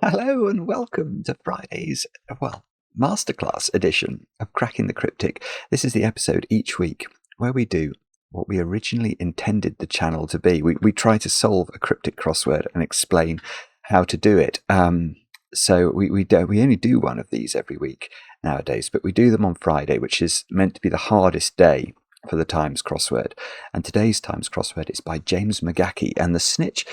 Hello and welcome to Friday's, Masterclass edition of Cracking the Cryptic. This is the episode each week where we do what we originally intended the channel to be. We try to solve a cryptic crossword and explain how to do it. So we only do one of these every week nowadays, but we do them on Friday, which is meant to be the hardest day for the Times Crossword. And today's Times Crossword is by James McGaughey, and the snitch,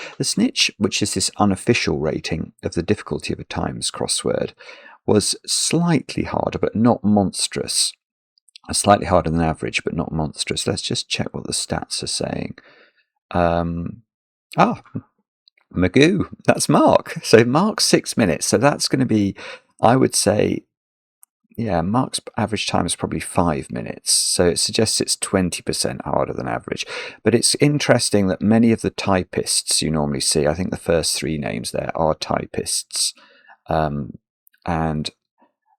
which is this unofficial rating of the difficulty of a Times Crossword, was slightly harder but not monstrous. Slightly harder than average but not monstrous. Let's just check what the stats are saying. Magoo, that's Mark. So Mark's 6 minutes, so that's going to be, I would say, Mark's average time is probably 5 minutes, so it suggests it's 20% harder than average. But it's interesting that many of the typists you normally see, I think the first three names there are typists, and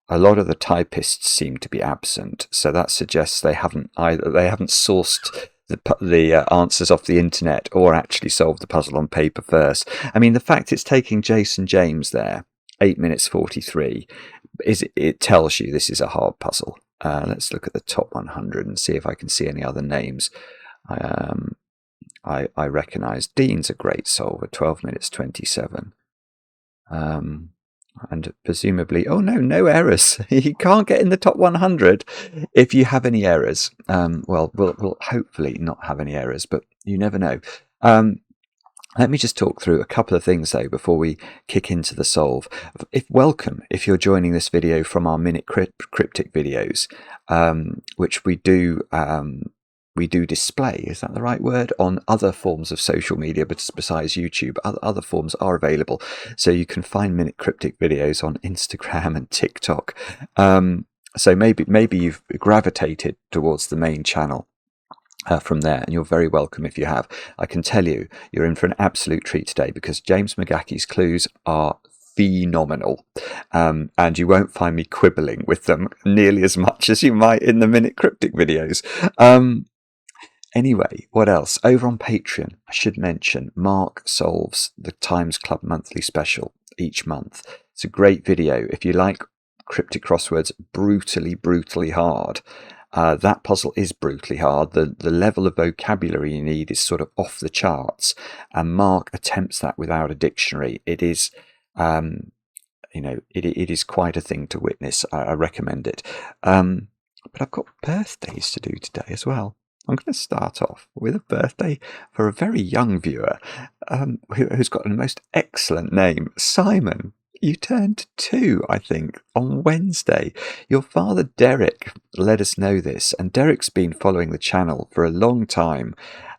a lot of the typists seem to be absent. So that suggests they haven't sourced the answers off the internet or actually solved the puzzle on paper first. I mean, the fact it's taking Jason James there 8 minutes 43. It tells you this is a hard puzzle. Let's look at the top 100 and see if I can see any other names. I recognise Dean's a great solver, 12 minutes 27. And presumably, no errors. You can't get in the top 100 if you have any errors. We'll hopefully not have any errors, but you never know. Let me just talk through a couple of things, though, before we kick into the solve. Welcome if you're joining this video from our Minute Cryptic videos, which we do display, is that the right word, on other forms of social media, but besides YouTube, other forms are available. So you can find Minute Cryptic videos on Instagram and TikTok. So maybe you've gravitated towards the main channel from there, and you're very welcome if you have. I can tell you, you're in for an absolute treat today because James McGaughey's clues are phenomenal, and you won't find me quibbling with them nearly as much as you might in the Minute Cryptic videos. Anyway, what else? Over on Patreon, I should mention, Mark solves the Times Club monthly special each month. It's a great video. If you like cryptic crosswords brutally hard, that puzzle is brutally hard. The level of vocabulary you need is sort of off the charts, and Mark attempts that without a dictionary. It is, it is quite a thing to witness. I recommend it. But I've got birthdays to do today as well. I'm going to start off with a birthday for a very young viewer who's got the most excellent name, Simon. You turned 2, I think, on Wednesday. Your father, Derek, let us know this, and Derek's been following the channel for a long time,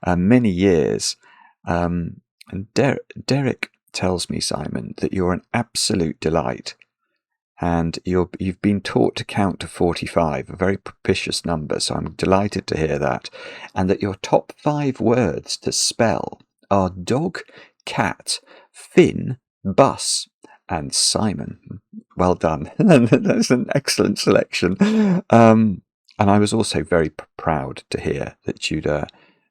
many years. And Derek tells me, Simon, that you're an absolute delight, and you've been taught to count to 45, a very propitious number, so I'm delighted to hear that, and that your top 5 words to spell are dog, cat, fin, bus, and Simon. Well done. That's an excellent selection. And I was also very proud to hear that you'd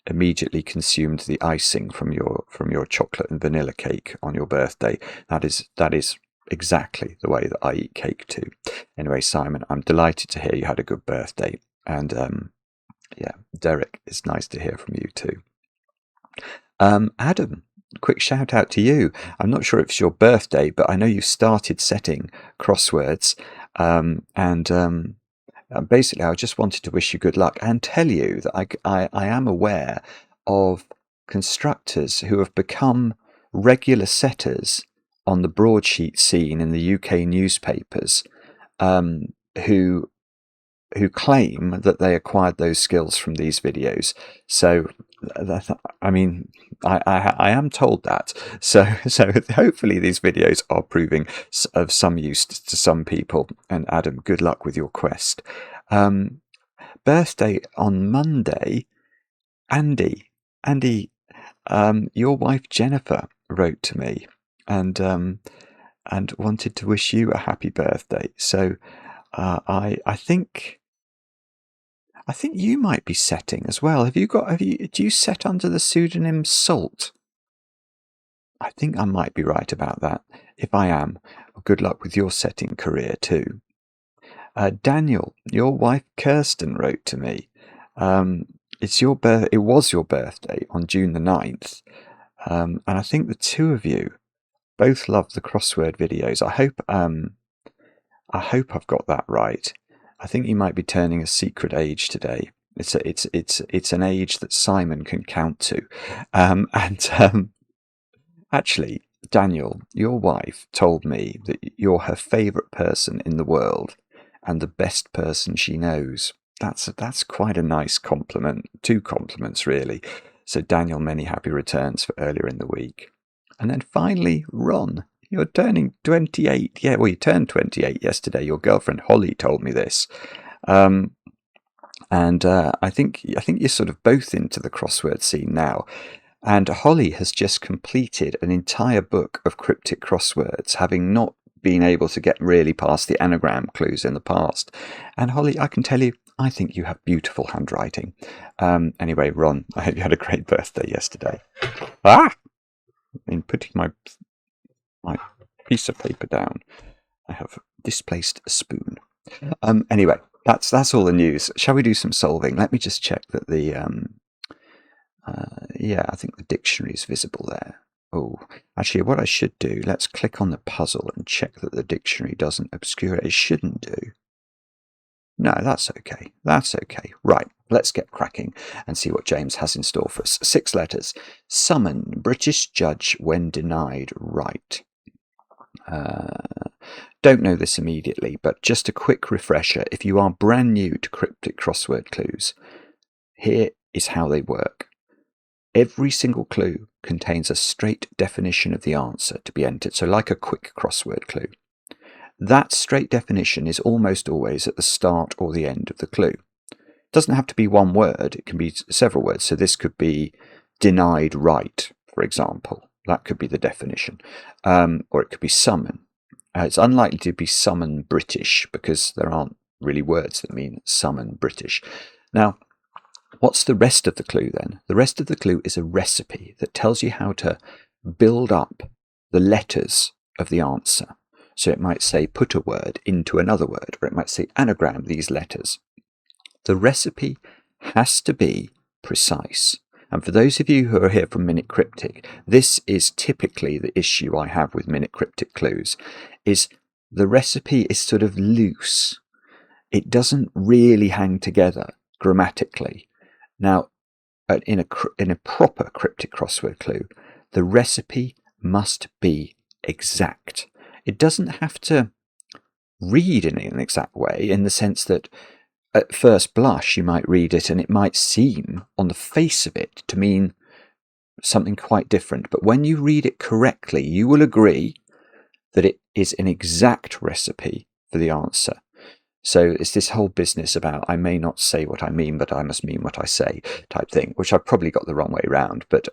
immediately consumed the icing from your chocolate and vanilla cake on your birthday. That is exactly the way that I eat cake too. Anyway, Simon, I'm delighted to hear you had a good birthday. And Derek, it's nice to hear from you too. Adam, quick shout out to you. I'm not sure if it's your birthday, but I know you started setting crosswords, and basically I just wanted to wish you good luck and tell you that I am aware of constructors who have become regular setters on the broadsheet scene in the UK newspapers, who claim that they acquired those skills from these videos. So I mean, I am told that. So hopefully these videos are proving of some use to some people. And Adam, good luck with your quest. Birthday on Monday, Andy, your wife Jennifer wrote to me and wanted to wish you a happy birthday. So I think you might be setting as well. Do you set under the pseudonym Salt? I think I might be right about that. If I am, good luck with your setting career too. Daniel, your wife Kirsten wrote to me. It was your birthday on June the 9th, and I think the two of you both love the crossword videos. I hope I've got that right. I think you might be turning a secret age today. It's an age that Simon can count to, actually, Daniel, your wife told me that you're her favourite person in the world and the best person she knows. That's quite a nice compliment. Two compliments, really. So, Daniel, many happy returns for earlier in the week. And then finally, Ron, you're turning 28. Yeah, well, you turned 28 yesterday. Your girlfriend Holly told me this. I think you're sort of both into the crossword scene now. And Holly has just completed an entire book of cryptic crosswords, having not been able to get really past the anagram clues in the past. And Holly, I can tell you, I think you have beautiful handwriting. Anyway, Ron, I hope you had a great birthday yesterday. In putting my piece of paper down, I have displaced a spoon. Anyway, that's all the news. Shall we do some solving? Let me just check that the I think the dictionary is visible there. Oh, actually, what I should do, let's click on the puzzle and check that the dictionary doesn't obscure it. It shouldn't do. No, that's okay. That's okay. Right, let's get cracking and see what James has in store for us. 6 letters. Summon, British judge when denied right. Don't know this immediately, but just a quick refresher. If you are brand new to cryptic crossword clues, here is how they work. Every single clue contains a straight definition of the answer to be entered, so like a quick crossword clue. That straight definition is almost always at the start or the end of the clue. It doesn't have to be one word, it can be several words. So this could be denied right, for example. That could be the definition. Or it could be summon. It's unlikely to be summon British because there aren't really words that mean summon British. Now, what's the rest of the clue then? The rest of the clue is a recipe that tells you how to build up the letters of the answer. So it might say put a word into another word, or it might say anagram these letters. The recipe has to be precise. And for those of you who are here from Minute Cryptic, this is typically the issue I have with Minute Cryptic clues, is the recipe is sort of loose. It doesn't really hang together grammatically. Now, in a proper cryptic crossword clue, the recipe must be exact. It doesn't have to read in an exact way, in the sense that at first blush you might read it and it might seem on the face of it to mean something quite different. But when you read it correctly, you will agree that it is an exact recipe for the answer. So it's this whole business about I may not say what I mean, but I must mean what I say type thing, which I've probably got the wrong way around. But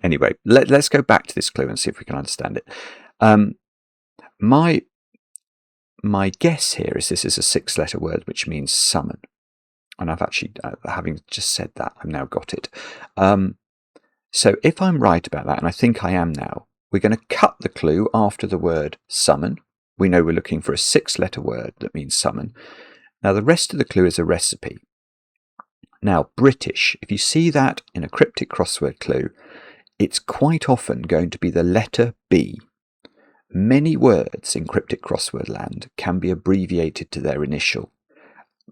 anyway, let's go back to this clue and see if we can understand it. My guess here is this is a 6-letter word which means summon. And I've actually, having just said that, I've now got it. So if I'm right about that, and I think I am now, we're going to cut the clue after the word summon. We know we're looking for a 6-letter word that means summon. Now the rest of the clue is a recipe. Now British, if you see that in a cryptic crossword clue, it's quite often going to be the letter B. Many words in cryptic crossword land can be abbreviated to their initial,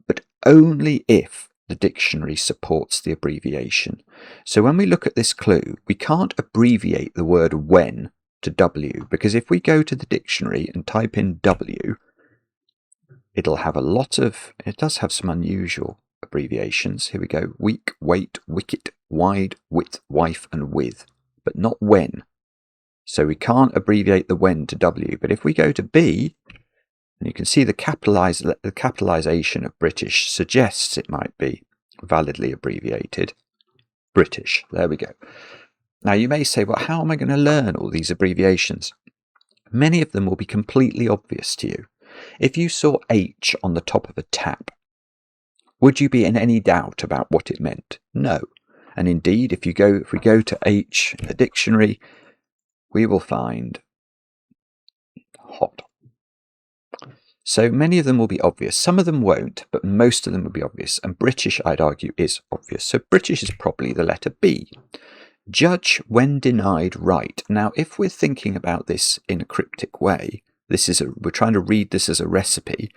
but only if the dictionary supports the abbreviation. So when we look at this clue, we can't abbreviate the word when to W, because if we go to the dictionary and type in W, it does have some unusual abbreviations. Here we go: week, weight, wicket, wide, width, wife, and with, but not when. So we can't abbreviate the when to W. But if we go to B, and you can see the capitalization of British suggests it might be validly abbreviated. British. There we go. Now you may say, well, how am I going to learn all these abbreviations? Many of them will be completely obvious to you. If you saw H on the top of a tap, would you be in any doubt about what it meant? No. And indeed, if we go to H in the dictionary, we will find hot. So many of them will be obvious. Some of them won't, but most of them will be obvious. And British, I'd argue, is obvious. So British is probably the letter B. Judge when denied right. Now, if we're thinking about this in a cryptic way, we're trying to read this as a recipe.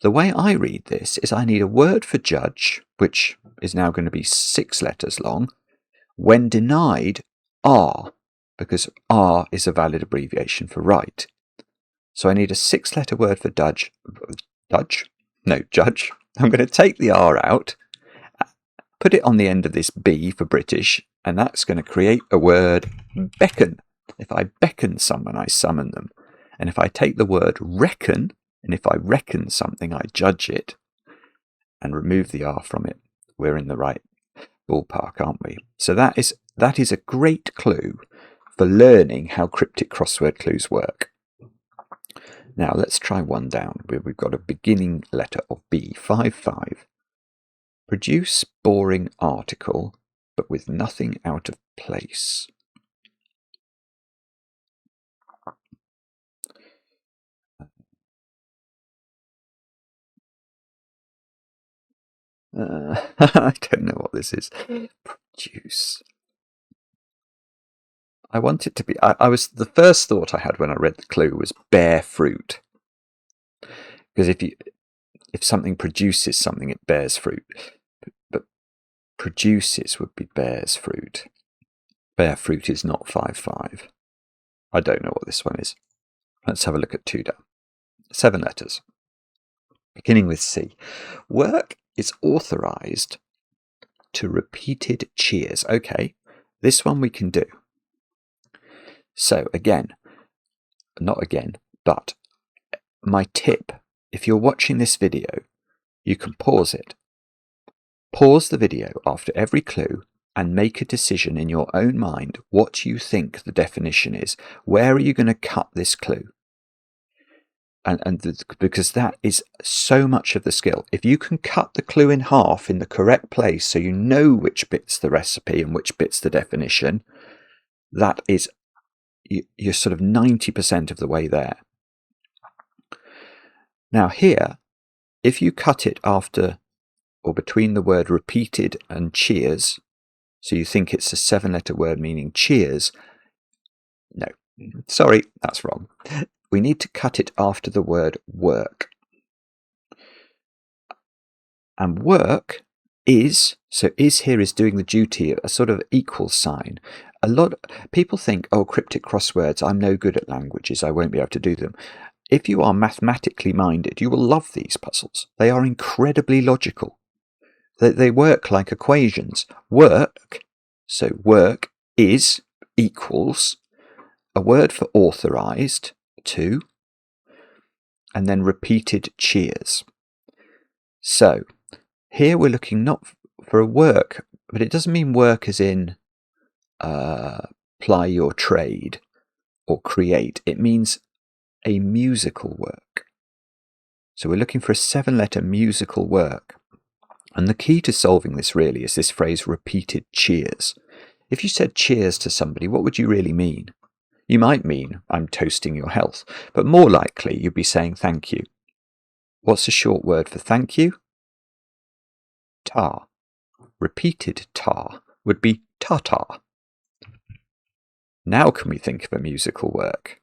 The way I read this is I need a word for judge, which is now going to be 6 letters long. When denied, R, because R is a valid abbreviation for right. So I need a 6-letter word for judge. Judge. I'm going to take the R out, put it on the end of this B for British, and that's going to create a word beckon. If I beckon someone, I summon them. And if I take the word reckon, and if I reckon something, I judge it, and remove the R from it, we're in the right ballpark, aren't we? So that is a great clue for learning how cryptic crossword clues work. Now let's try one down where we've got a beginning letter of B, 5-5. Produce boring article, but with nothing out of place. I don't know what this is. Produce. I want it to be. The first thought I had when I read the clue was bear fruit, because if something produces something, it bears fruit. But produces would be bears fruit. Bear fruit is not 5-5. I don't know what this one is. Let's have a look at 2 down. 7 letters, beginning with C. Work is authorized to repeated cheers. Okay, this one we can do. So but my tip, if you're watching this video, you can pause it. Pause the video after every clue and make a decision in your own mind what you think the definition is. Where are you going to cut this clue? Because that is so much of the skill. If you can cut the clue in half in the correct place so you know which bit's the recipe and which bit's the definition, that is, you're sort of 90% of the way there. Now here, if you cut it after or between the word repeated and cheers, so you think it's a 7-letter word meaning cheers, no, sorry, that's wrong. We need to cut it after the word work. And work is, so is here is doing the duty, a sort of equal sign. A lot of people think, oh, cryptic crosswords, I'm no good at languages, I won't be able to do them. If you are mathematically minded, you will love these puzzles. They are incredibly logical. They work like equations. Work, so work is equals a word for authorized, 2, and then repeated cheers. So here we're looking not for a work, but it doesn't mean work as in ply your trade or create. It means a musical work. So we're looking for a 7-letter musical work. And the key to solving this really is this phrase repeated cheers. If you said cheers to somebody, what would you really mean? You might mean, I'm toasting your health, but more likely you'd be saying thank you. What's a short word for thank you? Tar. Repeated tar would be ta-ta. Now can we think of a musical work?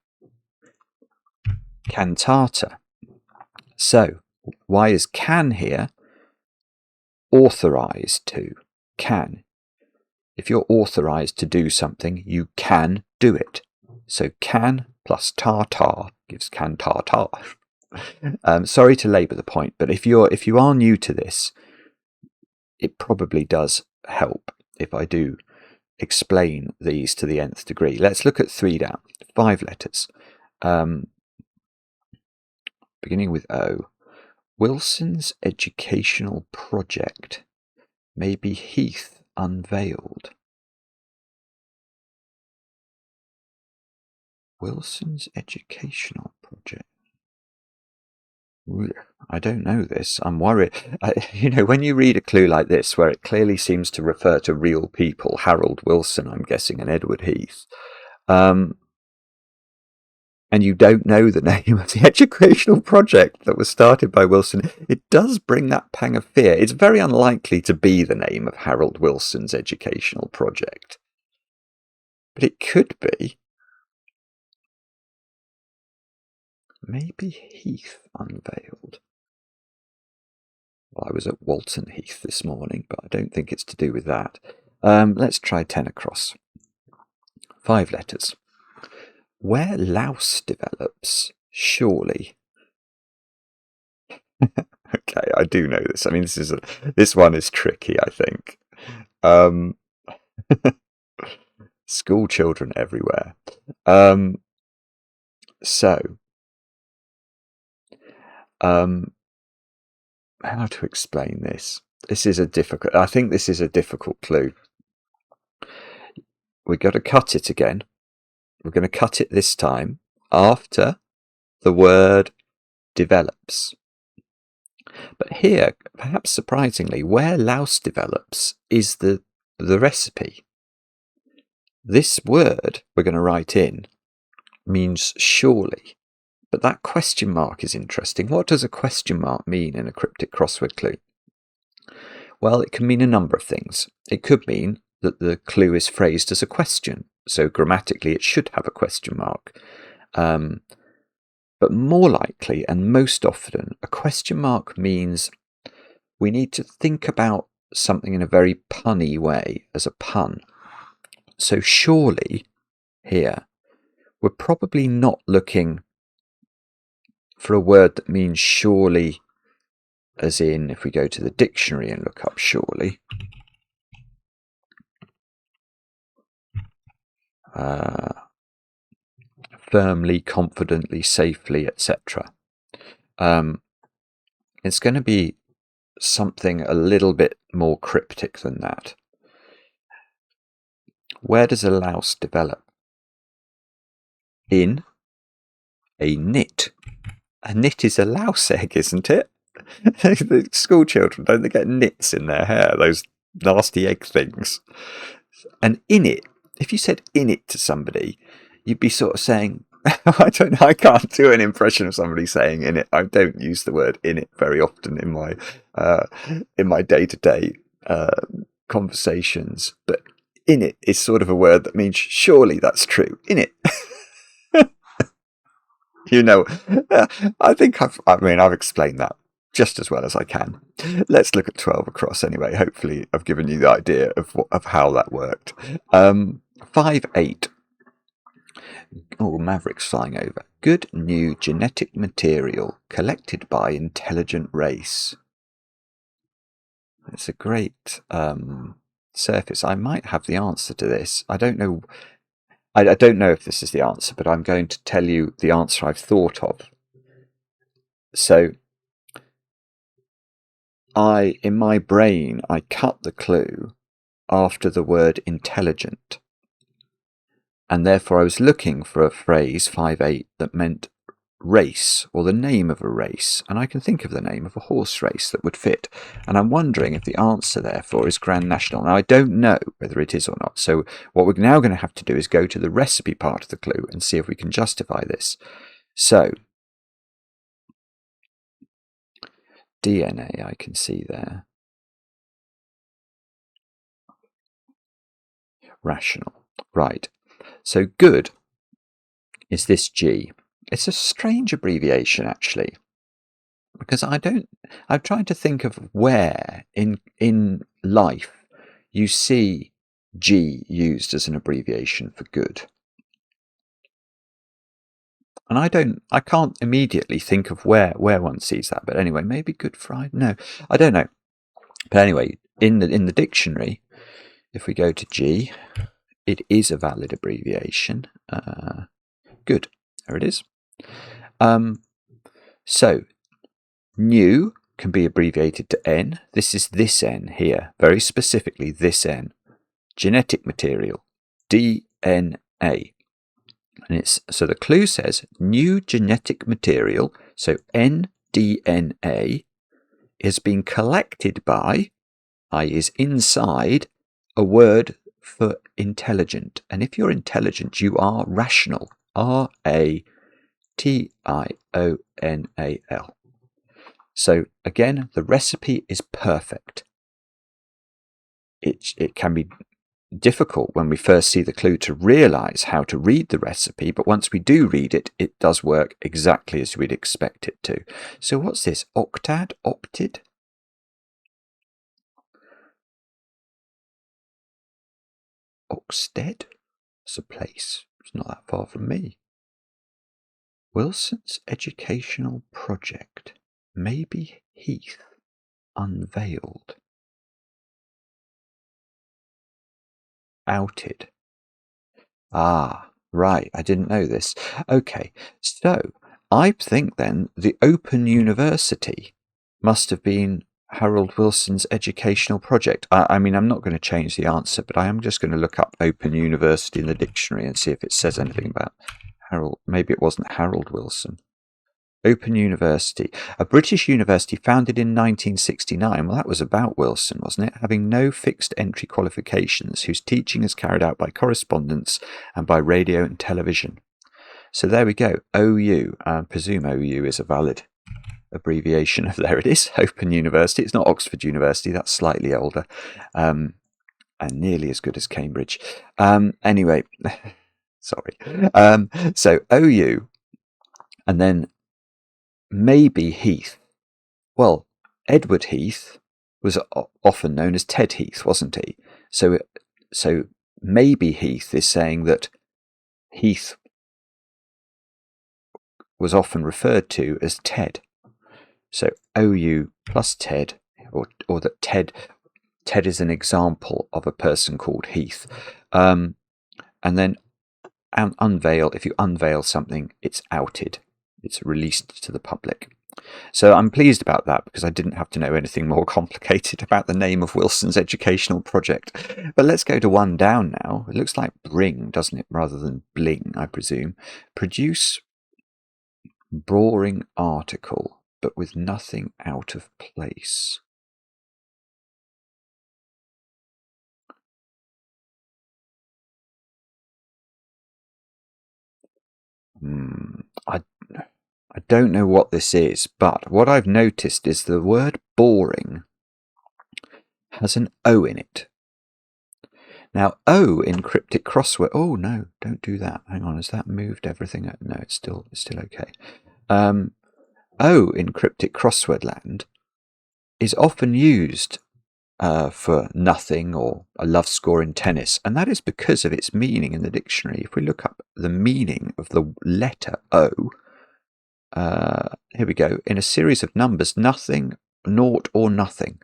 Cantata. So, why is can here? Authorized to. Can. If you're authorized to do something, you can do it. So can plus tar-tar gives can-tar-tar. Sorry to labour the point, but if you are new to this, it probably does help if I do explain these to the nth degree. Let's look at 3 down, 5 letters. Beginning with O. Wilson's educational project may be Heath unveiled. Wilson's educational project. I don't know this. I'm worried. When you read a clue like this, where it clearly seems to refer to real people, Harold Wilson, I'm guessing, and Edward Heath, and you don't know the name of the educational project that was started by Wilson, it does bring that pang of fear. It's very unlikely to be the name of Harold Wilson's educational project. But it could be. Maybe Heath unveiled. Well, I was at Walton Heath this morning, but I don't think it's to do with that. Let's try 10 across. 5 letters. Where louse develops, surely. Okay, I do know this. I mean, this one is tricky, I think. School children everywhere. How to explain this? I think this is a difficult clue. We've got to cut it again. We're going to cut it this time after the word develops. But here, perhaps surprisingly, where louse develops is the recipe. This word we're going to write in means surely. But that question mark is interesting. What does a question mark mean in a cryptic crossword clue? Well, it can mean a number of things. It could mean that the clue is phrased as a question, so grammatically it should have a question mark. But more likely and most often, a question mark means we need to think about something in a very punny way, as a pun. So surely, here, we're probably not looking for a word that means surely, as in, if we go to the dictionary and look up surely, firmly, confidently, safely, etc. It's going to be something a little bit more cryptic than that. Where does a louse develop? In a knit. A knit is a louse egg, isn't it? The school children, don't they get nits in their hair, those nasty egg things? And in it, if you said in it to somebody, you'd be sort of saying, I can't do an impression of somebody saying in it. I don't use the word in it very often in my day-to-day conversations, but in it is sort of a word that means surely that's true. In it. I think I've explained that just as well as I can. Let's look at 12 across anyway. Hopefully I've given you the idea of how that worked. 5-8. Oh, Maverick's flying over. Good new genetic material collected by intelligent race. It's a great surface. I might have the answer to this. I don't know. I don't know if this is the answer, but I'm going to tell you the answer I've thought of. So, in my brain, I cut the clue after the word intelligent. And therefore I was looking for a phrase, 5-8, that meant race, or the name of a race. And I can think of the name of a horse race that would fit. And I'm wondering if the answer, therefore, is Grand National. Now, I don't know whether it is or not. So what we're now going to have to do is go to the recipe part of the clue and see if we can justify this. So, DNA, I can see there. Rational. Right. So good is this G. It's a strange abbreviation, actually, because I'm trying to think of where in life you see G used as an abbreviation for good. And I can't immediately think of where one sees that. But anyway, maybe Good Friday. No, I don't know. But anyway, in the dictionary, if we go to G, it is a valid abbreviation. Good. There it is. So, new can be abbreviated to N. This is this N here. Very specifically, this N. Genetic material. DNA. And so the clue says new genetic material. So N DNA has been collected by, i.e. is inside, a word for intelligent. And if you're intelligent, you are rational. RATIONAL. So again, the recipe is perfect. It can be difficult when we first see the clue to realize how to read the recipe, but once we do read it, it does work exactly as we'd expect it to. So what's this? Octad? Opted? Oxted? It's a place. It's not that far from me. Wilson's educational project. Maybe Heath. Unveiled. Outed. Ah, right. I didn't know this. Okay, so I think then the Open University must have been Harold Wilson's educational project. I mean, I'm not going to change the answer, but I am just going to look up Open University in the dictionary and see if it says anything about Harold. Maybe it wasn't Harold Wilson. Open University, a British university founded in 1969. Well, that was about Wilson, wasn't it? Having no fixed entry qualifications, whose teaching is carried out by correspondence and by radio and television. So there we go, OU. I presume OU is a valid abbreviation of, there it is, Open University. It's not Oxford University, that's slightly older, and nearly as good as Cambridge. Anyway, sorry. So OU, and then maybe Heath. Well, Edward Heath was often known as Ted Heath, wasn't he? So maybe Heath is saying that Heath was often referred to as Ted. So OU plus Ted, or that Ted is an example of a person called Heath. And then unveil, if you unveil something, it's outed. It's released to the public. So I'm pleased about that because I didn't have to know anything more complicated about the name of Wilson's educational project. But let's go to one down now. It looks like bring, doesn't it, rather than bling, I presume. Produce boring article, but with nothing out of place. I don't know what this is, but what I've noticed is the word boring has an O in it. Now, O in Cryptic Crossword. Oh no, don't do that. Hang on, has that moved everything? No, it's still okay. O in Cryptic Crossword land is often used for nothing or a love score in tennis, and that is because of its meaning in the dictionary. If we look up the meaning of the letter O, here we go. In a series of numbers, nothing, naught or nothing,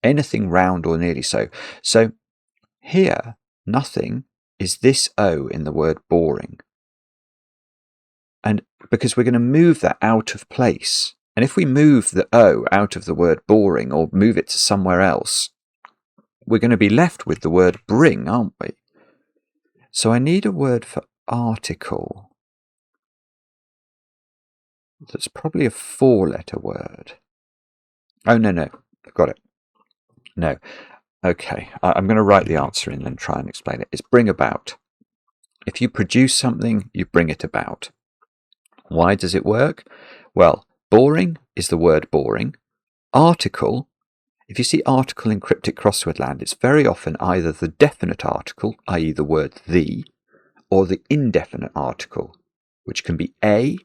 anything round or nearly so. So here, nothing is this O in the word boring. And because we're going to move that out of place. And if we move the O out of the word boring or move it to somewhere else, we're going to be left with the word bring, aren't we? So I need a word for article. That's probably a 4-letter word. Oh, no, I've got it. No. Okay, I'm going to write the answer in and try and explain it. It's bring about. If you produce something, you bring it about. Why does it work? Well, boring is the word boring. Article, if you see article in Cryptic Crossword land, it's very often either the definite article, i.e. the word the, or the indefinite article, which can be a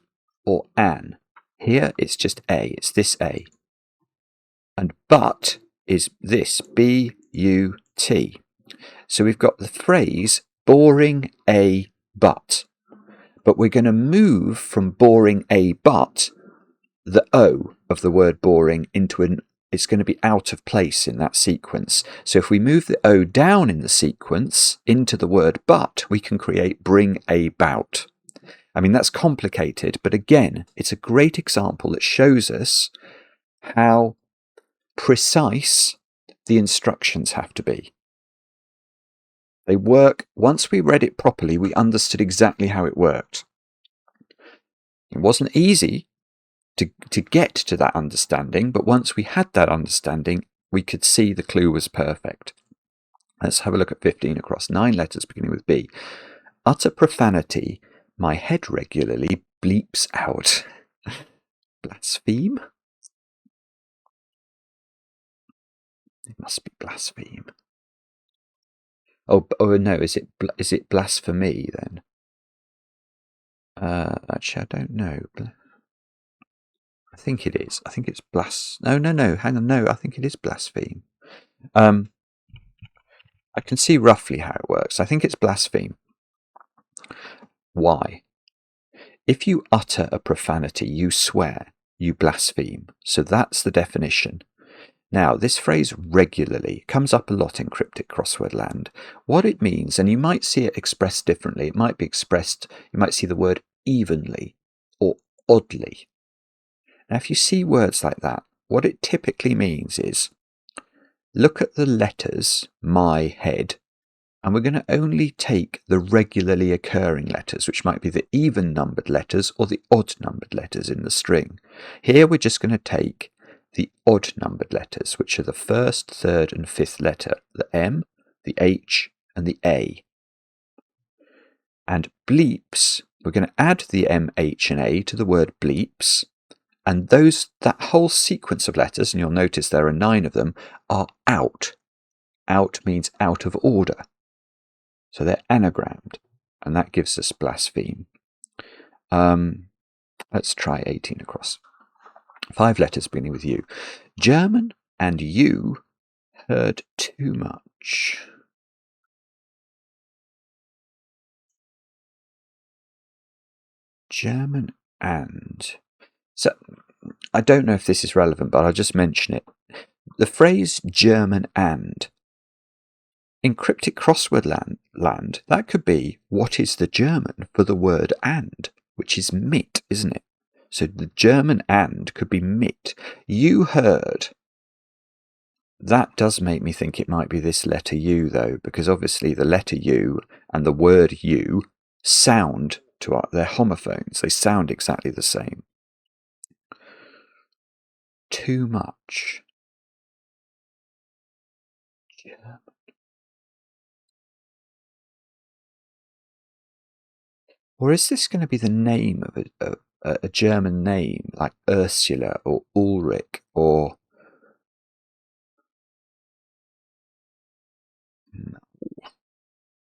or an. Here it's just a, it's this a. And but is this, B-U-T. So we've got the phrase boring a but. But we're going to move from boring a but, the O of the word boring, into it's going to be out of place in that sequence. So if we move the O down in the sequence into the word but, we can create bring a bout. I mean, that's complicated, but again, it's a great example that shows us how precise the instructions have to be. They work, once we read it properly, we understood exactly how it worked. It wasn't easy to get to that understanding, but once we had that understanding, we could see the clue was perfect. Let's have a look at 15 across. 9 letters beginning with B. Utter profanity, my head regularly bleeps out. Blaspheme? It must be blaspheme. Oh no, is it blasphemy then? Actually, I don't know. I think it is. I think it's No, hang on. No, I think it is blaspheme. I can see roughly how it works. I think it's blaspheme. Why? If you utter a profanity, you swear, you blaspheme. So that's the definition. Now, this phrase regularly comes up a lot in Cryptic Crossword land. What it means, and you might see it expressed differently, it might be expressed, you might see the word evenly or oddly. Now, if you see words like that, what it typically means is, look at the letters, my head, and we're going to only take the regularly occurring letters, which might be the even-numbered letters or the odd-numbered letters in the string. Here we're just going to take the odd-numbered letters, which are the first, third, and fifth letter, the M, the H, and the A. And bleeps, we're going to add the M, H, and A to the word bleeps, and that whole sequence of letters, and you'll notice there are 9 of them, are out. Out means out of order. So they're anagrammed, and that gives us blaspheme. Let's try 18 across. 5 letters beginning with U. German and you heard too much. German and. So I don't know if this is relevant, but I'll just mention it. The phrase German and. In Cryptic Crossword land, that could be what is the German for the word and, which is mit, isn't it? So the German and could be mit. You heard. That does make me think it might be this letter U, though, because obviously the letter U and the word U sound they're homophones. They sound exactly the same. Too much. German. Or is this going to be the name of a German name, like Ursula or Ulrich or... No.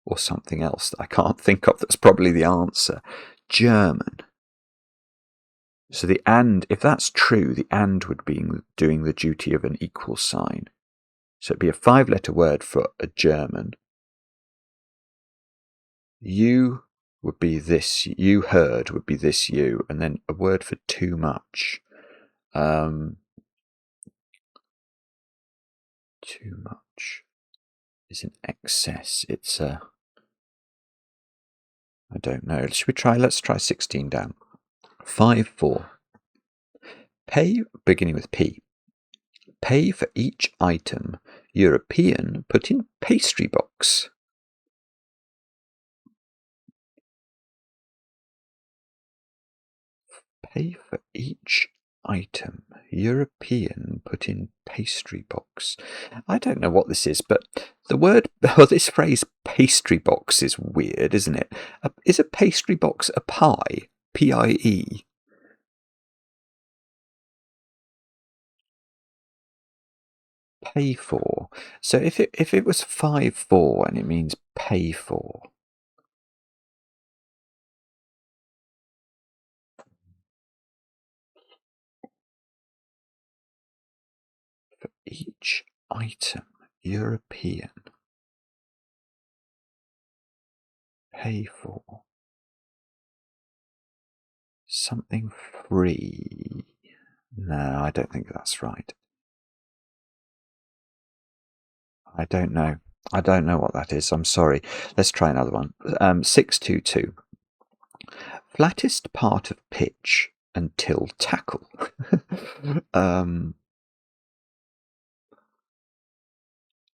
Or something else that I can't think of that's probably the answer. German. So the and, if that's true, the and would be doing the duty of an equal sign. So it'd be a 5-letter word for a German. You would be this, you heard would be this you, and then a word for too much. Too much is an excess. It's a... I don't know. Let's try 16 down. 5, 4. Pay, beginning with P. Pay for each item. European, put in pastry box. Pay for each item. European, put in pastry box. I don't know what this is, but the word, or this phrase pastry box is weird, isn't it? Is a pastry box a pie? P-I-E. Pay for. So if it was 5, 4 and it means pay for. For each item. European. Pay for. Something free. No, I don't think that's right. I don't know. I don't know what that is. I'm sorry. Let's try another one. 622. Flattest part of pitch until tackle.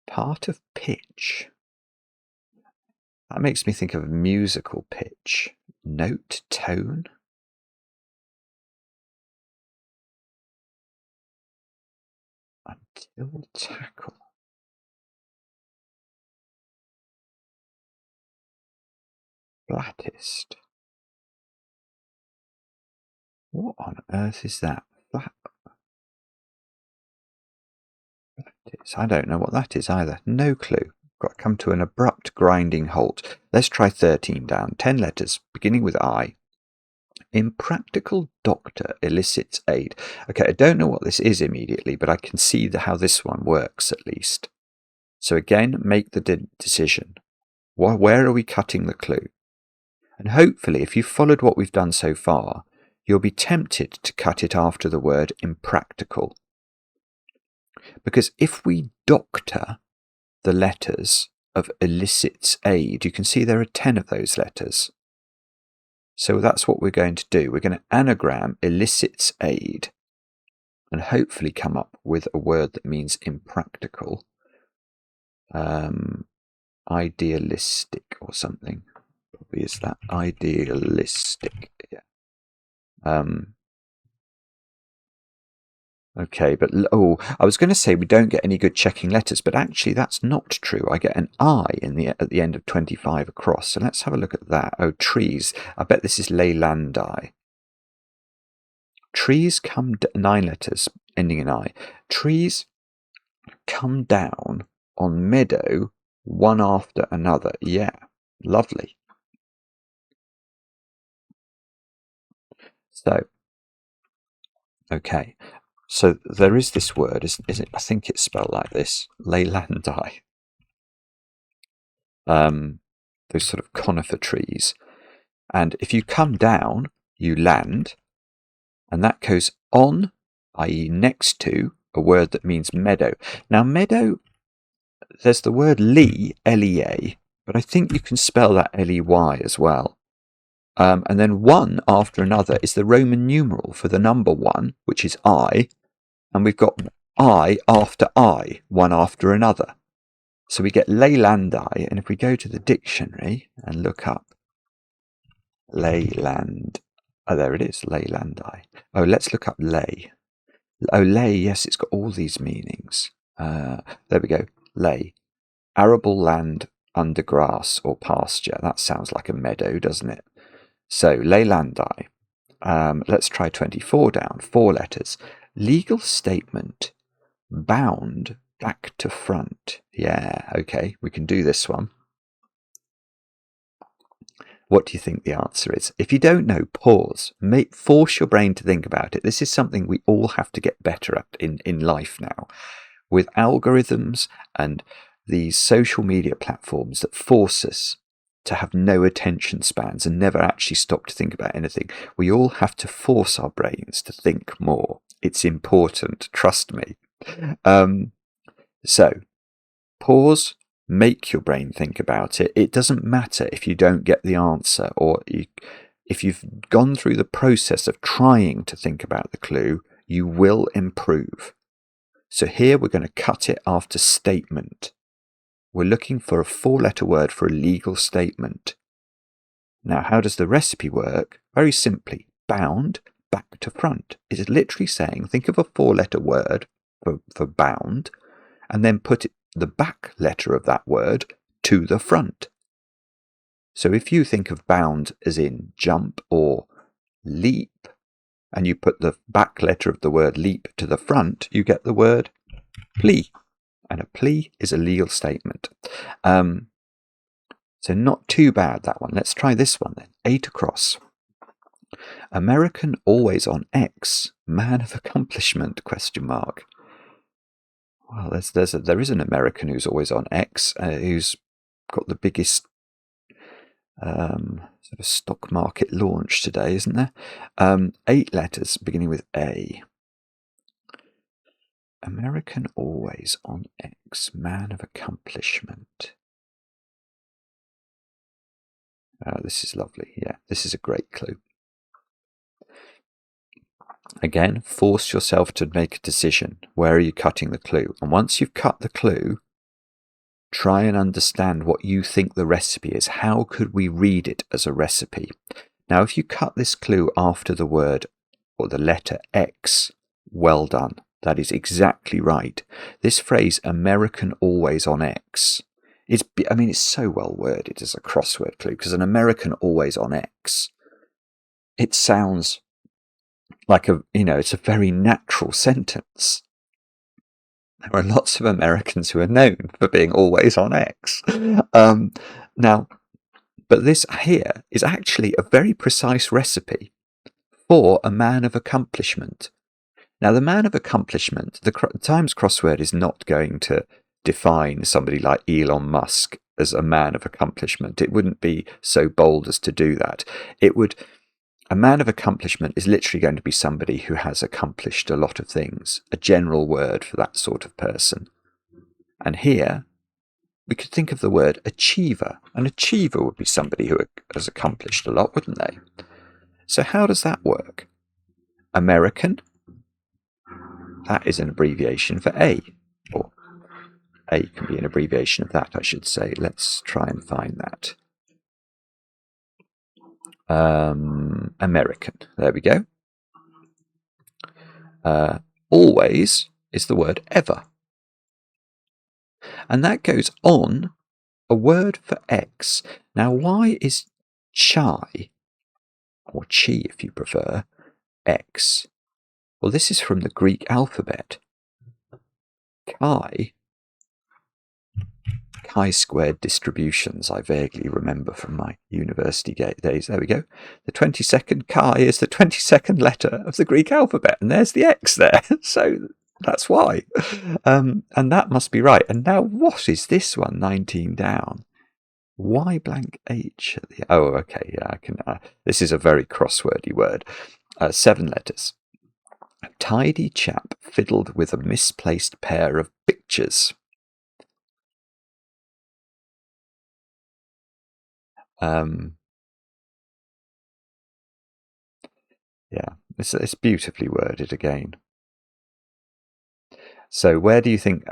Part of pitch. That makes me think of musical pitch. Note, tone. Until tackle. Flattest. What on earth is that? I don't know what that is either. No clue. Got to come to an abrupt grinding halt. Let's try 13 down. 10 letters, beginning with I. Impractical doctor elicits aid. Okay, I don't know what this is immediately, but I can see how this one works at least. So again, make the decision. Where are we cutting the clue? And hopefully, if you've followed what we've done so far, you'll be tempted to cut it after the word impractical. Because if we doctor the letters of elicits aid, you can see there are 10 of those letters. So that's what we're going to do. We're going to anagram elicits aid and hopefully come up with a word that means impractical. Idealistic or something. Probably is that idealistic. Yeah. Okay, but I was going to say we don't get any good checking letters, but actually that's not true. I get an I at the end of 25 across. So let's have a look at that. Oh, trees. I bet this is leylandi. Trees come 9 letters ending in I. Trees come down on meadow one after another. Yeah, lovely. So, okay. So there is this word, is it? I think it's spelled like this, leylandi. Those sort of conifer trees. And if you come down, you land, and that goes on, i.e. next to, a word that means meadow. Now, meadow, there's the word lea, L-E-A, but I think you can spell that L-E-Y as well. And then one after another is the Roman numeral for the number 1, which is I, and we've got I after I, one after another. So we get leylandi, and if we go to the dictionary and look up leyland, oh, there it is, leylandi. Oh, let's look up ley. Oh, ley, yes, it's got all these meanings. There we go, ley. Arable land under grass or pasture. That sounds like a meadow, doesn't it? So, leylandi. Let's try 24 down, 4 letters. Legal statement, bound back to front. Yeah, okay, we can do this one. What do you think the answer is? If you don't know, pause. Force your brain to think about it. This is something we all have to get better at in life now. With algorithms and these social media platforms that force us to have no attention spans and never actually stop to think about anything, we all have to force our brains to think more. It's important, trust me. So, pause, make your brain think about it. It doesn't matter if you don't get the answer, or if you've gone through the process of trying to think about the clue, you will improve. So here we're going to cut it after statement. We're looking for a 4-letter word for a legal statement. Now, how does the recipe work? Very simply, bound back to front. It's literally saying, think of a 4-letter word for bound, and then put the back letter of that word to the front. So if you think of bound as in jump or leap, and you put the back letter of the word leap to the front, you get the word plea. And a plea is a legal statement. So not too bad, that one. Let's try this one then. 8 across. American always on X, man of accomplishment, ? Well, there is an American who's always on X, who's got the biggest sort of stock market launch today, isn't there? 8 letters beginning with A. American always on X, man of accomplishment. This is lovely. Yeah, this is a great clue. Again, force yourself to make a decision. Where are you cutting the clue? And once you've cut the clue, try and understand what you think the recipe is. How could we read it as a recipe? Now, if you cut this clue after the word or the letter X, well done. That is exactly right. This phrase, American always on X, it's so well worded as a crossword clue, because an American always on X, it sounds like it's a very natural sentence. There are lots of Americans who are known for being always on X. Now, but this here is actually a very precise recipe for a man of accomplishment. Now, the man of accomplishment, the Times Crossword is not going to define somebody like Elon Musk as a man of accomplishment. It wouldn't be so bold as to do that. A man of accomplishment is literally going to be somebody who has accomplished a lot of things, a general word for that sort of person. And here, we could think of the word achiever. An achiever would be somebody who has accomplished a lot, wouldn't they? So how does that work? American, that is an abbreviation for A, or A can be an abbreviation of that, I should say. Let's try and find that. American, there we go. Always is the word ever. And that goes on a word for X. Now, why is chai, or chi if you prefer, X? Well, this is from the Greek alphabet. Chi-squared distributions, I vaguely remember from my university days. There we go. The 22nd chi is the 22nd letter of the Greek alphabet, and there's the X there. So that's why. And that must be right. And now what is this one, 19 down? Y blank H. Oh, okay. Yeah, I can. This is a very crosswordy word. 7 letters. A tidy chap fiddled with a misplaced pair of pictures. Yeah, it's beautifully worded again. So where do you think,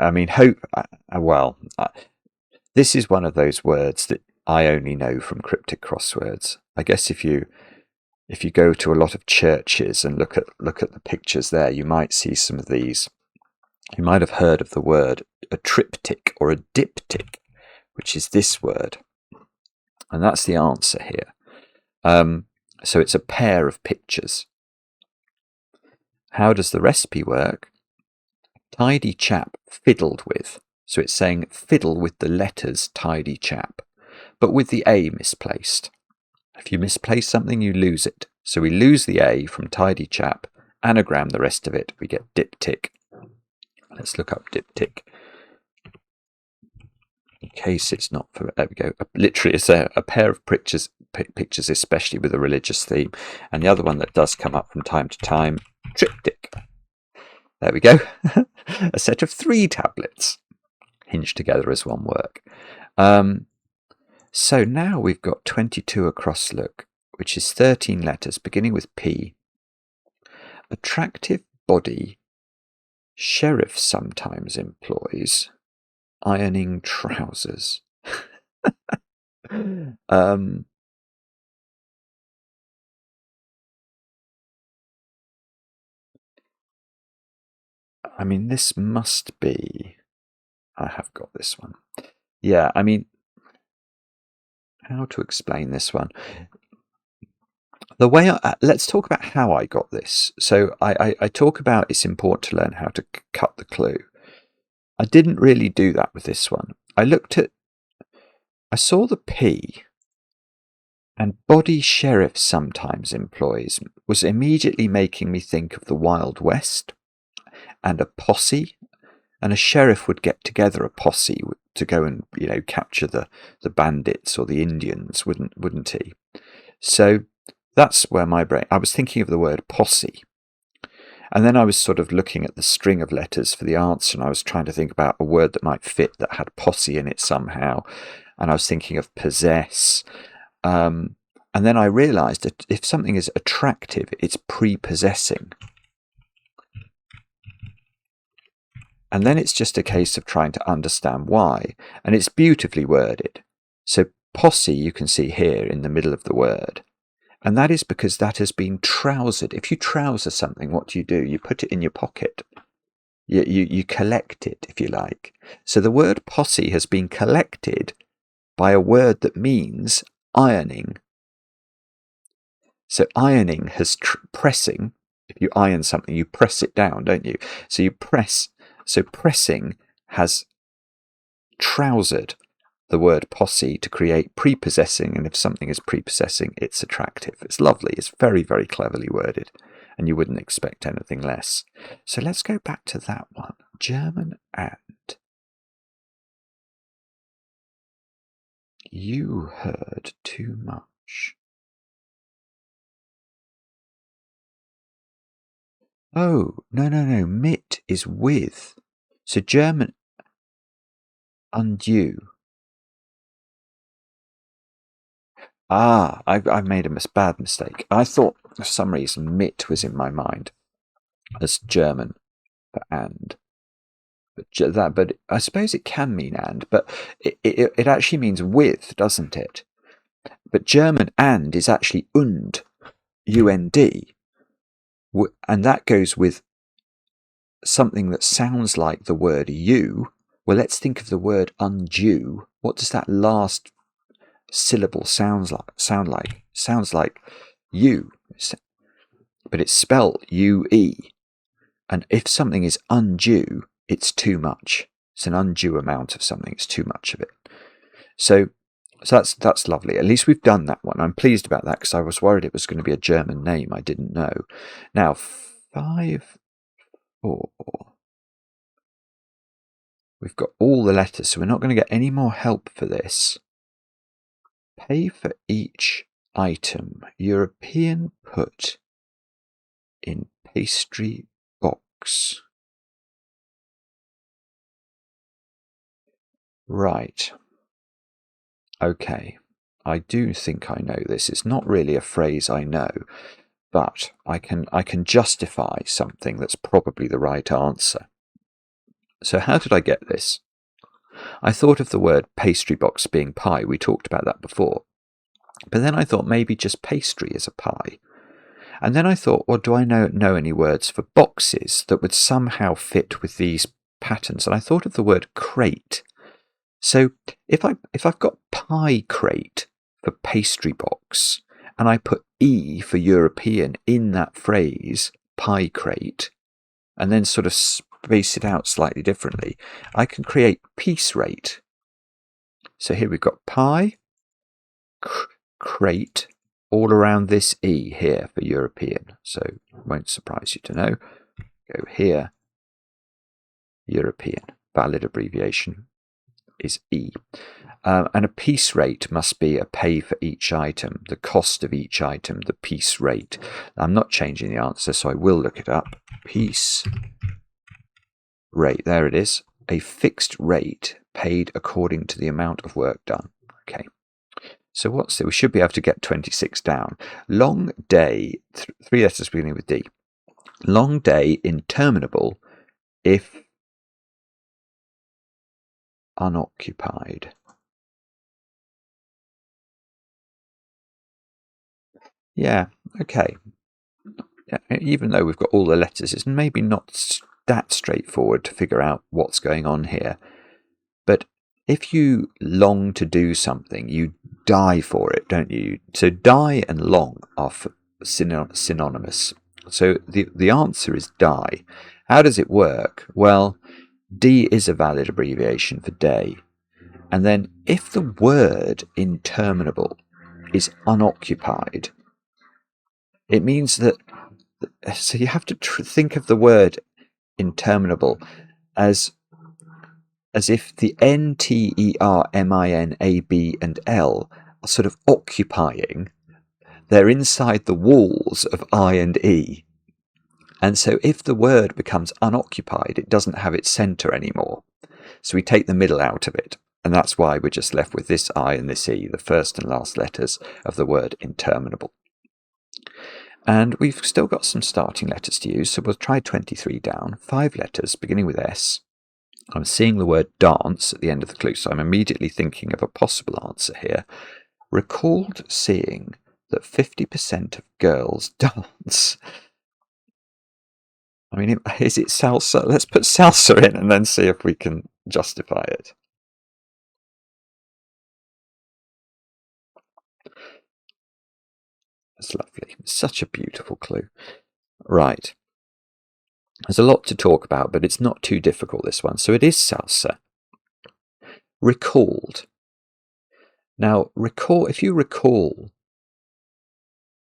this is one of those words that I only know from cryptic crosswords. I guess if you go to a lot of churches and look at the pictures there, you might see some of these. You might have heard of the word a triptych or a diptych, which is this word. And that's the answer here. So it's a pair of pictures. How does the recipe work? Tidy chap fiddled with. So it's saying fiddle with the letters tidy chap, but with the A misplaced. If you misplace something, you lose it. So we lose the A from tidy chap, anagram the rest of it, we get diptych. Let's look up diptych. In case it's not for, there we go. Literally, it's a pair of pictures, especially with a religious theme. And the other one that does come up from time to time, triptych. There we go. A set of 3 tablets hinged together as one work. So now we've got 22 across look, which is 13 letters beginning with P. Attractive body. Sheriff sometimes employs. Ironing trousers. This must be. I have got this one. Yeah, how to explain this one? The way let's talk about how I got this. So I talk about it's important to learn how to cut the clue. I didn't really do that with this one. I saw the P, and body sheriff sometimes employs was immediately making me think of the Wild West and a posse, and a sheriff would get together a posse to go and capture the bandits or the Indians, wouldn't he? So that's where my brain. I was thinking of the word posse. And then I was sort of looking at the string of letters for the answer, and I was trying to think about a word that might fit that had posse in it somehow. And I was thinking of possess. And then I realised that if something is attractive, it's prepossessing. And then it's just a case of trying to understand why. And it's beautifully worded. So posse you can see here in the middle of the word. And that is because that has been trousered. If you trouser something, what do? You put it in your pocket. You collect it, if you like. So the word posse has been collected by a word that means ironing. So ironing has pressing. If you iron something, you press it down, don't you? So you press. So pressing has trousered the word posse to create prepossessing, and if something is prepossessing, it's attractive. It's lovely. It's very, very cleverly worded, and you wouldn't expect anything less. So let's go back to that one. German and. You heard too much. Oh, no. Mit is with. So German undue. I've made a bad mistake. I thought for some reason mit was in my mind as German for and. But I suppose it can mean and, but it actually means with, doesn't it? But German and is actually und, U-N-D, and that goes with something that sounds like the word you. Well, let's think of the word undue. What does that last syllable sound like? Sounds like you, but it's spelled U-E. And if something is undue, it's too much. It's an undue amount of something. It's too much of it. So that's lovely. At least we've done that one. I'm pleased about that because I was worried it was going to be a German name I didn't know. Now, 5, 4. We've got all the letters, so we're not going to get any more help for this. Pay for each item. European put in pastry box. Right. Okay. I do think I know this. It's not really a phrase I know, but I can justify something that's probably the right answer. So how did I get this? I thought of the word pastry box being pie. We talked about that before. But then I thought maybe just pastry is a pie. And then I thought, well, do I know any words for boxes that would somehow fit with these patterns? And I thought of the word crate. So if I've got pie crate for pastry box, and I put E for European in that phrase, pie crate, and then sort of space it out slightly differently, I can create piece rate. So here we've got pie, crate, all around this E here for European. So it won't surprise you to know. Go here, European. Valid abbreviation is E. And a piece rate must be a pay for each item, the cost of each item, the piece rate. I'm not changing the answer, so I will look it up. Piece rate, there it is. A fixed rate paid according to the amount of work done. Okay. So what's it? We should be able to get 26 down. Long day, 3 letters beginning with D. Long day, interminable, if unoccupied. Yeah, okay. Yeah, even though we've got all the letters, it's maybe not that straightforward to figure out what's going on here. But if you long to do something, you die for it, don't you? So die and long are synonymous. So the answer is die. How does it work? Well, D is a valid abbreviation for day. And then if the word interminable is unoccupied, it means that, so you have to think of the word interminable as if the N, T, E, R, M, I, N, A, B, and L are sort of occupying. They're inside the walls of I and E. And so if the word becomes unoccupied, it doesn't have its centre anymore. So we take the middle out of it. And that's why we're just left with this I and this E, the first and last letters of the word interminable. And we've still got some starting letters to use, so we'll try 23 down. 5 letters beginning with S. I'm seeing the word dance at the end of the clue, so I'm immediately thinking of a possible answer here. Recalled seeing that 50% of girls dance. I mean, is it salsa? Let's put salsa in and then see if we can justify it. That's lovely. Such a beautiful clue. Right. There's a lot to talk about, but it's not too difficult, this one. So it is salsa. Recalled. Now, if you recall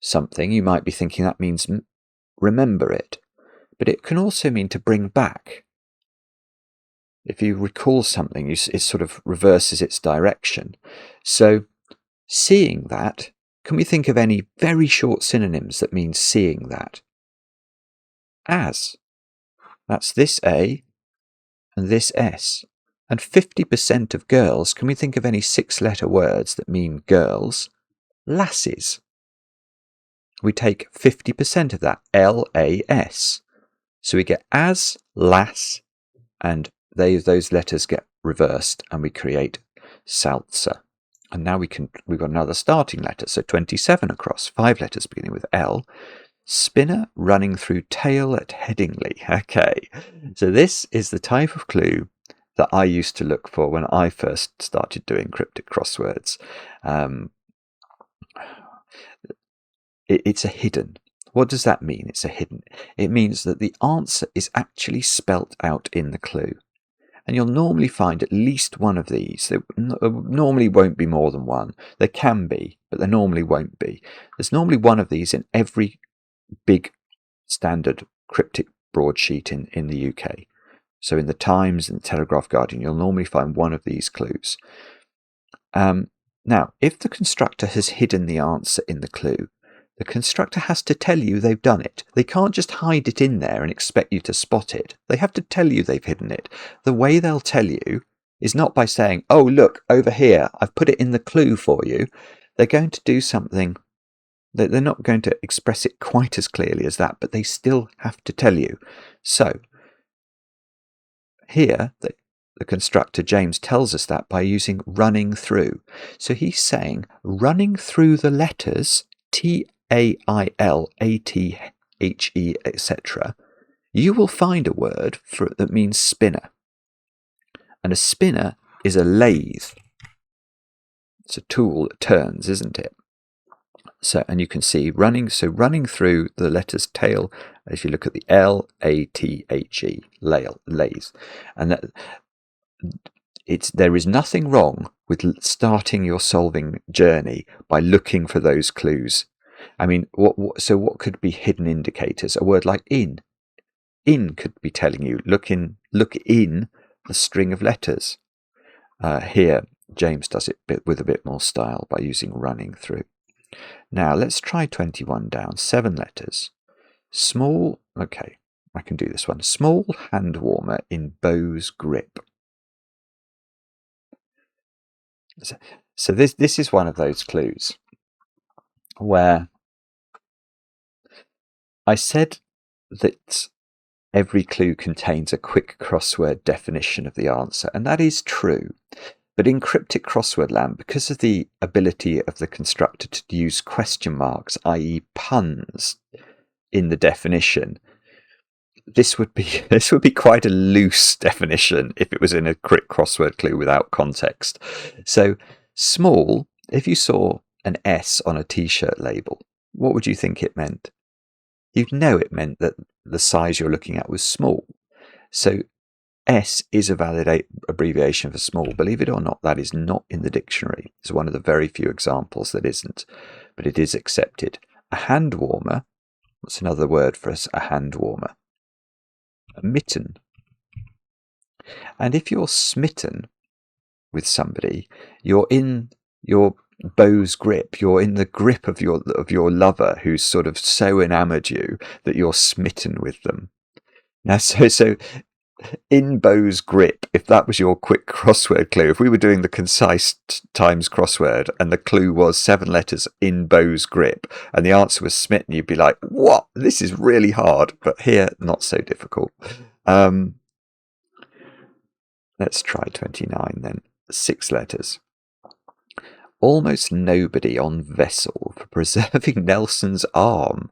something, you might be thinking that means remember it. But it can also mean to bring back. If you recall something, it sort of reverses its direction. So seeing that, can we think of any very short synonyms that mean seeing that? As. That's this A and this S. And 50% of girls, can we think of any 6-letter words that mean girls? Lasses. We take 50% of that, L-A-S. So we get as, lass, and those letters get reversed and we create salsa. And now we've got another starting letter, so 27 across, 5 letters beginning with L. Spinner running through tail at Headingley. Okay, so this is the type of clue that I used to look for when I first started doing cryptic crosswords. It's a hidden. What does that mean? It's a hidden. It means that the answer is actually spelt out in the clue. And you'll normally find at least one of these. There normally won't be more than one. There can be, but there normally won't be. There's normally one of these in every big standard cryptic broadsheet in the UK. So in the Times and the Telegraph Guardian, you'll normally find one of these clues. Now, if the constructor has hidden the answer in the clue, the constructor has to tell you they've done it. They can't just hide it in there and expect you to spot it. They have to tell you they've hidden it. The way they'll tell you is not by saying, oh, look, over here, I've put it in the clue for you. They're going to do something. They're not going to express it quite as clearly as that, but they still have to tell you. So here, the constructor, James, tells us that by using running through. So he's saying running through the letters T-A-I-L-A-T-H-E, etc., you will find a word that means spinner. And a spinner is a lathe. It's a tool that turns, isn't it? So, and you can see running through the letters tail, if you look at the L-A-T-H-E, lathe. And there is nothing wrong with starting your solving journey by looking for those clues. I mean, what could be hidden indicators? A word like in. In could be telling you, look in the string of letters. Here, James does it with a bit more style by using running through. Now, let's try 21 down, 7 letters. Small, okay, I can do this one. Small hand warmer in Bow's grip. So this is one of those clues where I said that every clue contains a quick crossword definition of the answer, and that is true. But in cryptic crossword land, because of the ability of the constructor to use question marks, i.e. puns, in the definition, this would be quite a loose definition if it was in a quick crossword clue without context. So small, if you saw an S on a t-shirt label, what would you think it meant? You'd know it meant that the size you're looking at was small. So S is a valid abbreviation for small. Believe it or not, that is not in the dictionary. It's one of the very few examples that isn't, but it is accepted. A hand warmer, what's another word for a hand warmer? A mitten. And if you're smitten with somebody, you're in your Bow's grip. You're in the grip of your lover who's sort of so enamored you that you're smitten with them. Now, so in Bow's grip, if that was your quick crossword clue, if we were doing the concise Times crossword and the clue was 7 letters in Bow's grip and the answer was smitten, you'd be like, what? This is really hard. But here, not so difficult. Let's try 29 then. 6 letters. Almost nobody on vessel for preserving Nelson's arm.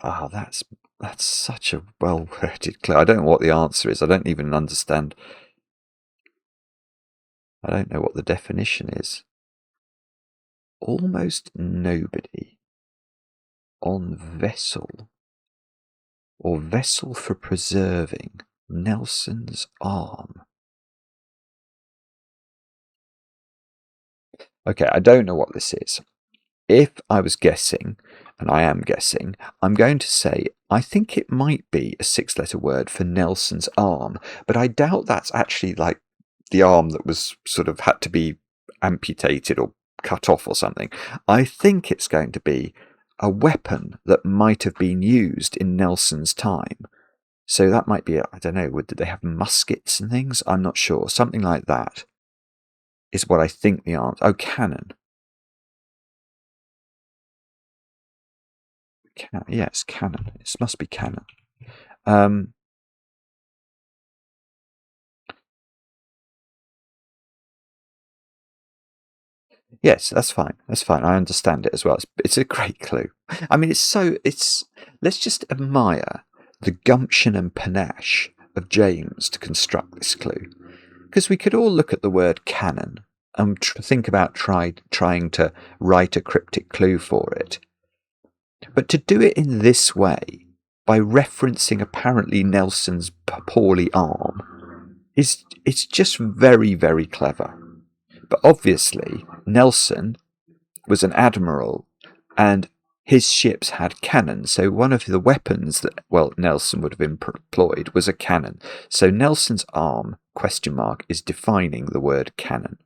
Ah, that's That's such a well-worded clue. I don't know what the answer is. I don't even understand. I don't know what the definition is. Almost nobody on vessel, or vessel for preserving Nelson's arm. Okay, I don't know what this is. If I was guessing, and I am guessing, I'm going to say I think it might be a 6-letter word for Nelson's arm, but I doubt that's actually like the arm that was sort of had to be amputated or cut off or something. I think it's going to be a weapon that might have been used in Nelson's time. So that might be, I don't know, did they have muskets and things? I'm not sure. Something like that is what I think the answer. Oh, cannon. Yes, cannon. It must be cannon. Yes, that's fine. That's fine. I understand it as well. It's a great clue. I mean, let's just admire the gumption and panache of James to construct this clue. Because we could all look at the word cannon and think about trying to write a cryptic clue for it. But to do it in this way, by referencing apparently Nelson's poorly arm, it's just very, very clever. But obviously, Nelson was an admiral, and his ships had cannons. So one of the weapons that, Nelson would have employed was a cannon. So Nelson's arm, ? Is defining the word cannon.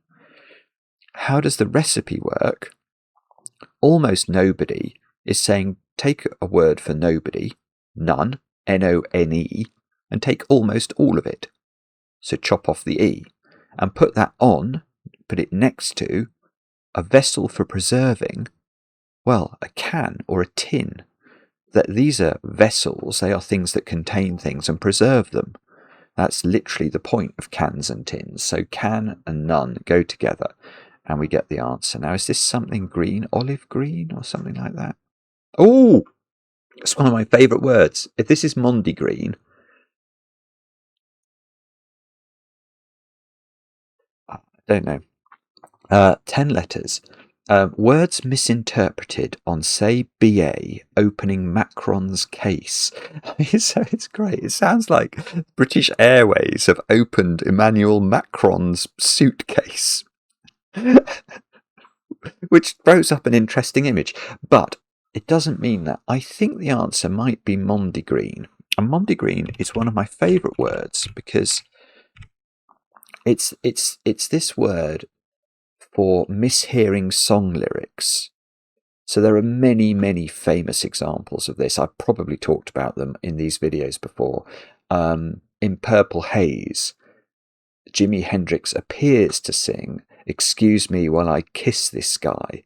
How does the recipe work? Almost nobody is saying take a word for nobody, none, N-O-N-E, and take almost all of it. So chop off the E and put it next to a vessel for preserving, a can or a tin. That these are vessels, they are things that contain things and preserve them. That's literally the point of cans and tins. So can and none go together and we get the answer. Now, is this something green, olive green or something like that? Oh, it's one of my favourite words. If this is Mondi green, I don't know. 10 letters. Words misinterpreted on, say, BA opening Macron's case. So it's great. It sounds like British Airways have opened Emmanuel Macron's suitcase, which throws up an interesting image. But it doesn't mean that. I think the answer might be Mondegreen. And Mondegreen is one of my favourite words because it's this word for mishearing song lyrics. So there are many, many famous examples of this. I've probably talked about them in these videos before. In Purple Haze, Jimi Hendrix appears to sing, "Excuse me while I kiss this guy,"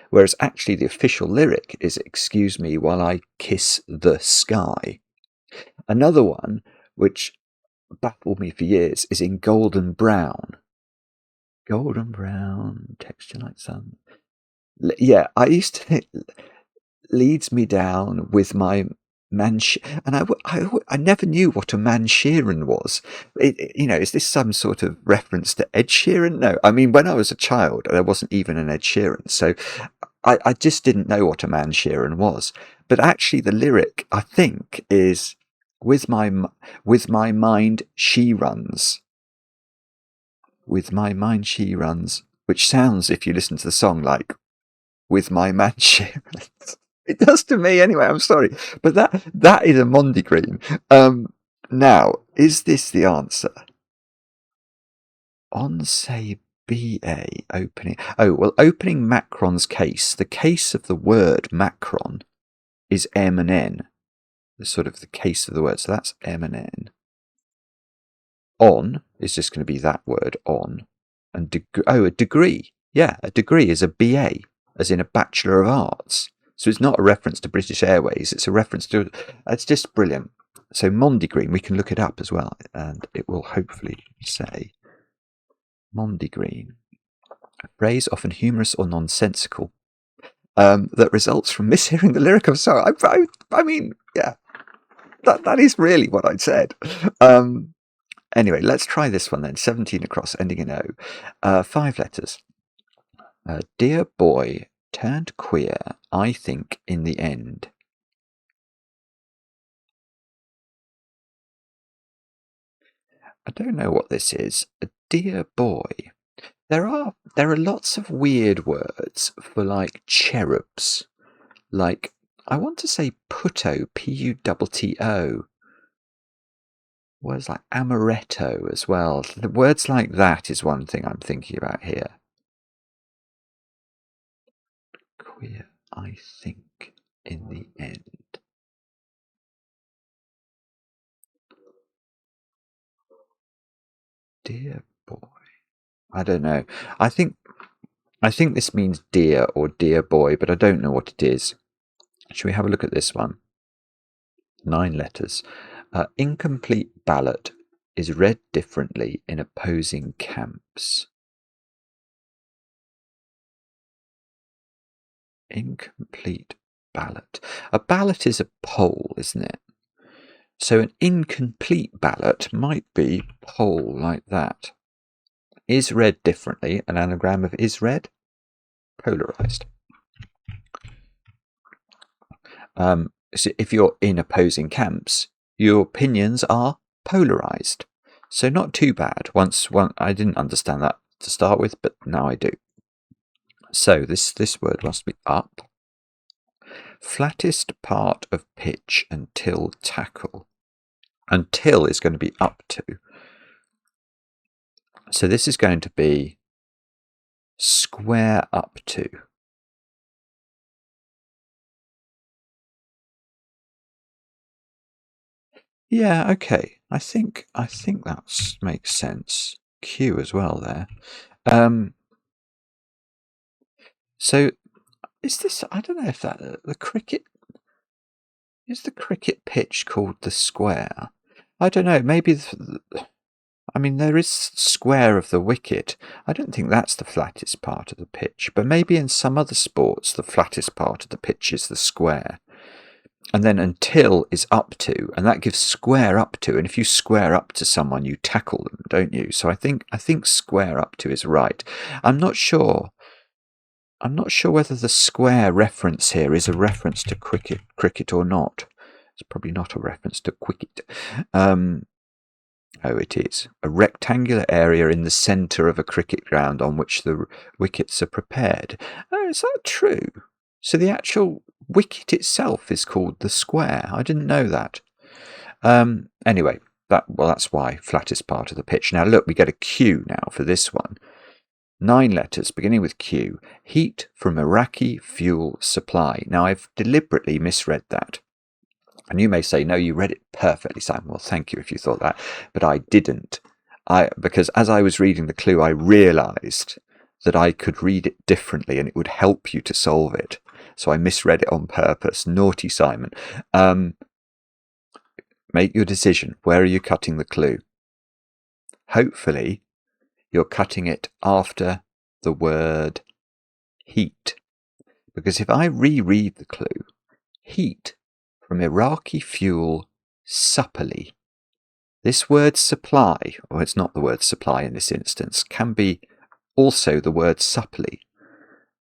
whereas actually the official lyric is, "Excuse me while I kiss the sky." Another one, which baffled me for years, is in Golden Brown. Golden brown, texture like sun. Yeah, I used to think leads me down with my and I never knew what a Mansheeran was. Is this some sort of reference to Ed Sheeran? No, I mean, when I was a child, there wasn't even an Ed Sheeran, so I just didn't know what a Mansheeran was. But actually, the lyric, I think, is with my mind she runs. With my mind she runs, which sounds, if you listen to the song, like with my man she runs. It does to me anyway, I'm sorry. But that is a Mondegreen. Now, is this the answer? On, say, BA opening. Opening Macron's case. The case of the word Macron is M and N. The sort of the case of the word. So that's M and N. On is just going to be that word on. And a degree. Yeah, a degree is a BA, as in a Bachelor of Arts. So it's not a reference to British Airways, it's a reference to... It's just brilliant. So Mondegreen, we can look it up as well, and it will hopefully say Mondegreen. A phrase often humorous or nonsensical that results from mishearing the lyric of a song. I mean, yeah. That is really what I said. Anyway, let's try this one then. 17 across, ending in O. 5 letters. Dear boy, turned queer, I think, in the end. I don't know what this is. A dear boy. There are lots of weird words for like cherubs. Like, I want to say putto, P-U-T-T-O. Words like amaretto as well. The words like that is one thing I'm thinking about here. Queer, I think, in the end. Dear boy. I don't know. I think this means dear or dear boy, but I don't know what it is. Should we have a look at this one? 9 letters. Incomplete ballot is read differently in opposing camps. Incomplete ballot. A ballot is a poll, isn't it? So an incomplete ballot might be poll like that. Is read differently, an anagram of is read, polarized. So if you're in opposing camps, your opinions are polarized. So not too bad. I didn't understand that to start with, but now I do. So this word must be up. Flattest part of pitch until tackle. Until is going to be up to. So this is going to be square up to. Yeah, okay. I think that makes sense. Q as well there. So is this? I don't know if that the cricket is the cricket pitch called the square. I don't know. Maybe. I mean, there is square of the wicket. I don't think that's the flattest part of the pitch, but maybe in some other sports, the flattest part of the pitch is the square. And then until is up to, and that gives square up to. And if you square up to someone, you tackle them, don't you? So I think square up to is right. I'm not sure whether the square reference here is a reference to cricket or not. It's probably not a reference to cricket. Oh, it is. A rectangular area in the centre of a cricket ground on which the wickets are prepared. Oh, is that true? So the actual wicket itself is called the square. I didn't know that. Anyway, that's why flattest part of the pitch. Now look, we get a Q now for this one. 9 letters beginning with Q. Heat from Iraqi fuel supply. Now I've deliberately misread that. And you may say, no, you read it perfectly, Sam. Well, thank you if you thought that. But I didn't. Because as I was reading the clue, I realised that I could read it differently and it would help you to solve it. So I misread it on purpose. Naughty Simon. Make your decision. Where are you cutting the clue? Hopefully, you're cutting it after the word heat. Because if I reread the clue, heat from Iraqi fuel supply. This word supply, or it's not the word supply in this instance, can be also the word supply.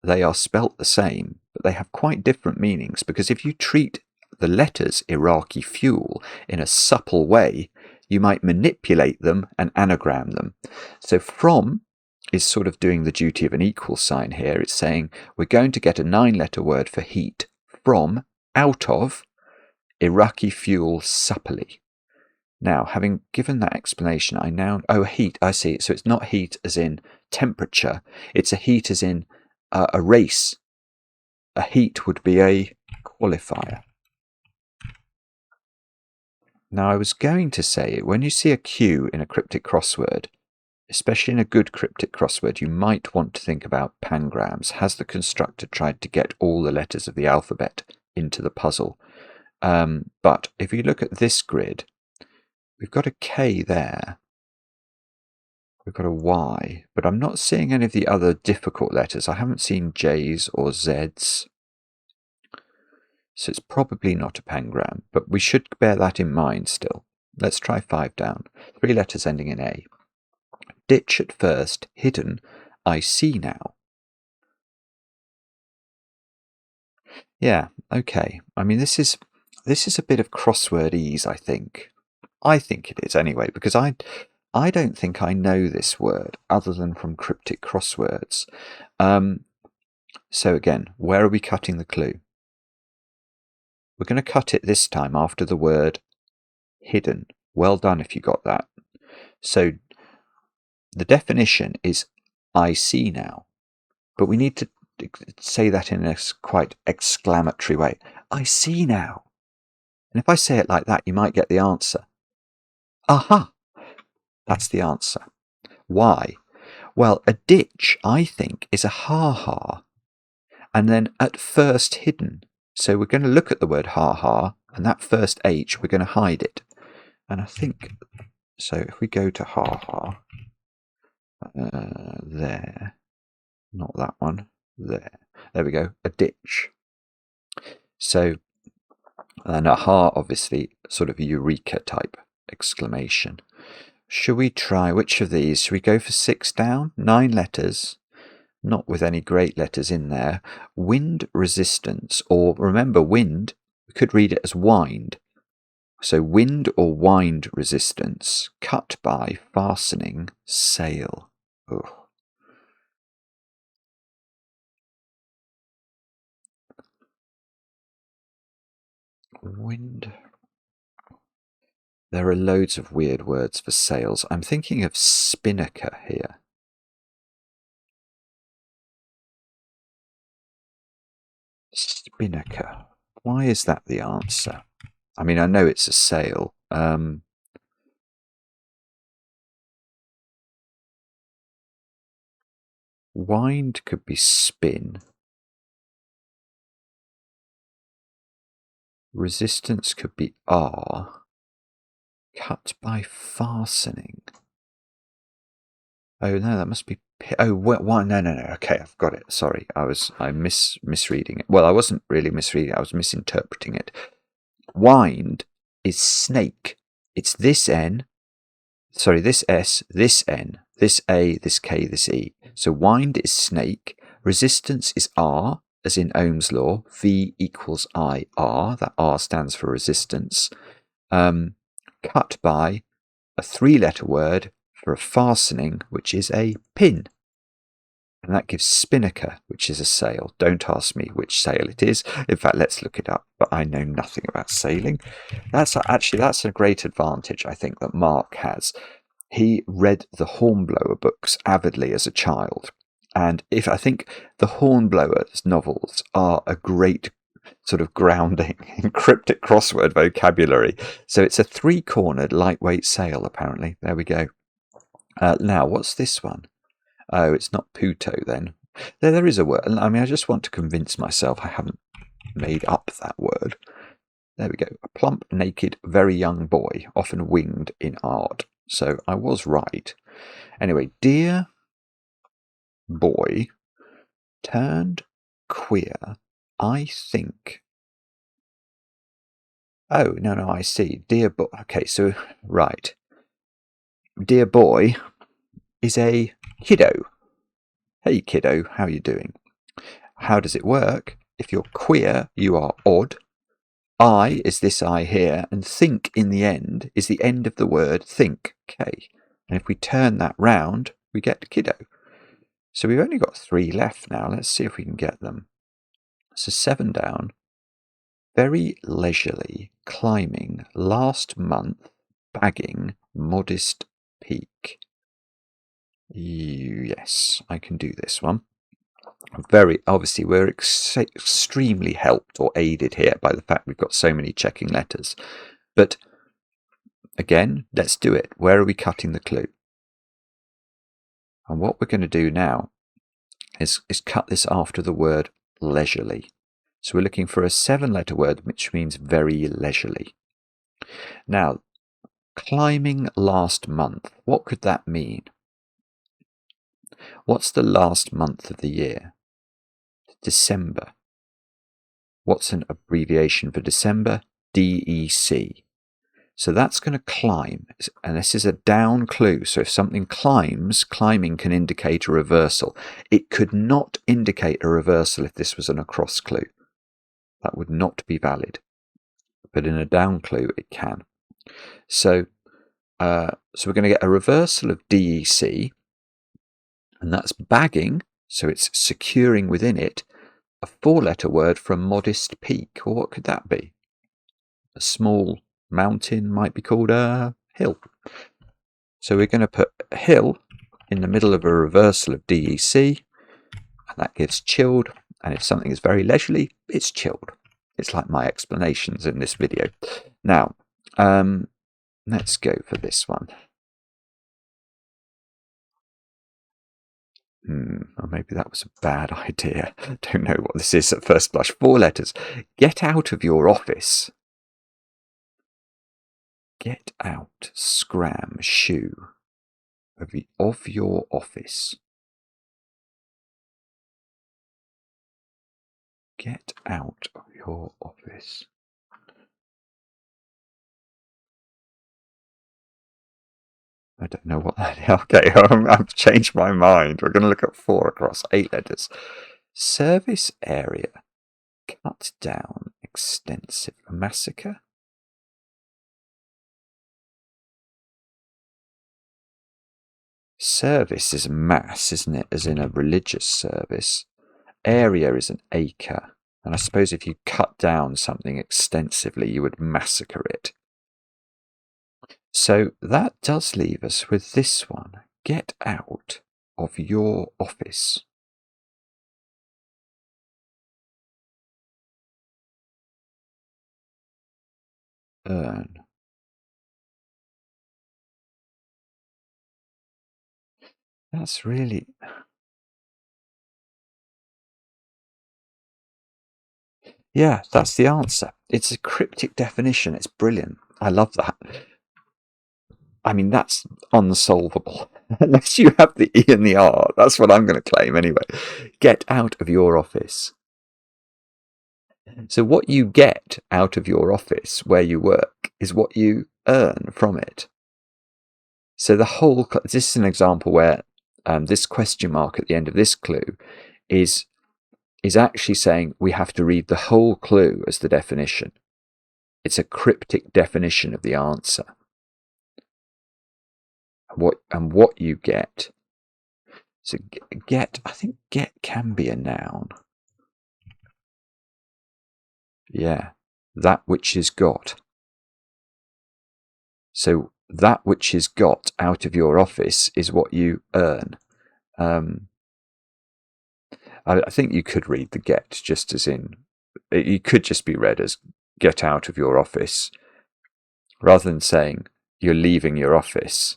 They are spelt the same, but they have quite different meanings, because if you treat the letters Iraqi fuel in a supple way, you might manipulate them and anagram them. So from is sort of doing the duty of an equal sign here. It's saying we're going to get a 9-letter word for heat from, out of, Iraqi fuel supply. Now, having given that explanation, heat, I see. So it's not heat as in temperature, it's a heat as in a race. A heat would be a qualifier. Now, I was going to say, when you see a Q in a cryptic crossword, especially in a good cryptic crossword, you might want to think about pangrams. Has the constructor tried to get all the letters of the alphabet into the puzzle? But if you look at this grid, we've got a K there. We've got a Y, but I'm not seeing any of the other difficult letters. I haven't seen J's or Z's. So it's probably not a pangram, but we should bear that in mind still. Let's try 5 down. 3 letters ending in A. Ditch at first, hidden, I see now. Yeah, okay. I mean, this is a bit of crossword ease, I think. I think it is anyway, because I don't think I know this word other than from cryptic crosswords. So again, where are we cutting the clue? We're going to cut it this time after the word hidden. Well done if you got that. So the definition is I see now, but we need to say that in a quite exclamatory way. I see now. And if I say it like that, you might get the answer. Aha! That's the answer. Why? Well, a ditch, I think, is a ha-ha, and then at first hidden. So we're going to look at the word ha-ha, and that first H, we're going to hide it. And I think, so if we go to ha-ha, there, not that one, there we go, a ditch. So, and a ha, obviously, sort of eureka type exclamation. Should we try, which of these? Should we go for 6 down? 9 letters, not with any great letters in there. Wind resistance, or remember wind, we could read it as wind. So wind or wind resistance, cut by fastening sail. Ugh. Wind. There are loads of weird words for sails. I'm thinking of spinnaker here. Spinnaker. Why is that the answer? I mean, I know it's a sail. Wind could be spin. Resistance could be R. Cut by fastening. Oh no, that must be. Oh, why? No. Okay, I've got it. Sorry, I'm misreading it. Well, I wasn't really misreading it. I was misinterpreting it. Wind is snake. It's this N. Sorry, this S, this N, this A, this K, this E. So wind is snake. Resistance is R, as in Ohm's law. V equals IR. That R stands for resistance. Cut by a 3-letter word for a fastening, which is a pin. And that gives spinnaker, which is a sail. Don't ask me which sail it is. In fact, let's look it up. But I know nothing about sailing. That's a great advantage, I think, that Mark has. He read the Hornblower books avidly as a child. And I think the Hornblower's novels are a great sort of grounding in cryptic crossword vocabulary. So it's a 3-cornered lightweight sail, apparently. There we go. Now, what's this one? Oh, it's not Puto then. There is a word. I mean, I just want to convince myself I haven't made up that word. There we go. A plump, naked, very young boy, often winged in art. So I was right. Anyway, dear boy turned queer, I think. Oh, no, I see. Dear boy. Okay, so, right. Dear boy is a kiddo. Hey, kiddo, how are you doing? How does it work? If you're queer, you are odd. I is this I here, and think in the end is the end of the word think, K. And if we turn that round, we get kiddo. So we've only got 3 left now. Let's see if we can get them. So 7 down. Very leisurely, climbing, last month, bagging, modest peak. Yes, I can do this one. Very obviously, we're extremely helped or aided here by the fact we've got so many checking letters. But again, let's do it. Where are we cutting the clue? And what we're going to do now is cut this after the word leisurely. So we're looking for a 7-letter word, which means very leisurely. Now, climbing last month, what could that mean? What's the last month of the year? December. What's an abbreviation for December? DEC. So that's going to climb, and this is a down clue. So if something climbs, climbing can indicate a reversal. It could not indicate a reversal if this was an across clue. That would not be valid. But in a down clue, it can. So we're going to get a reversal of DEC, and that's bagging, so it's securing within it a 4-letter word for a modest peak. Or what could that be? A small mountain might be called a hill. So we're going to put a hill in the middle of a reversal of DEC, and that gives chilled. And if something is very leisurely, it's chilled. It's like my explanations in this video. Now, let's go for this one. Or maybe that was a bad idea. Don't know what this is at first blush. 4 letters. Get out of your office. Get out, scram, shoe. Of your office. Get out of your office. I don't know what that is. Okay, I've changed my mind. We're going to look at 4 across 8 letters. Service area. Cut down. Extensive. Massacre. Service is mass, isn't it? As in a religious service. Area is an acre. And I suppose if you cut down something extensively, you would massacre it. So that does leave us with this one. Get out of your office. Earn. That's really... Yeah, that's the answer. It's a cryptic definition. It's brilliant. I love that. I mean, that's unsolvable. Unless you have the E and the R. That's what I'm going to claim anyway. Get out of your office. So what you get out of your office where you work is what you earn from it. So the whole... This is an example where this question mark at the end of this clue is actually saying we have to read the whole clue as the definition. It's a cryptic definition of the answer. What you get. So get, I think get can be a noun. Yeah, that which is got. So that which is got out of your office is what you earn. I think you could read the get just as in, you could just be read as get out of your office, rather than saying you're leaving your office.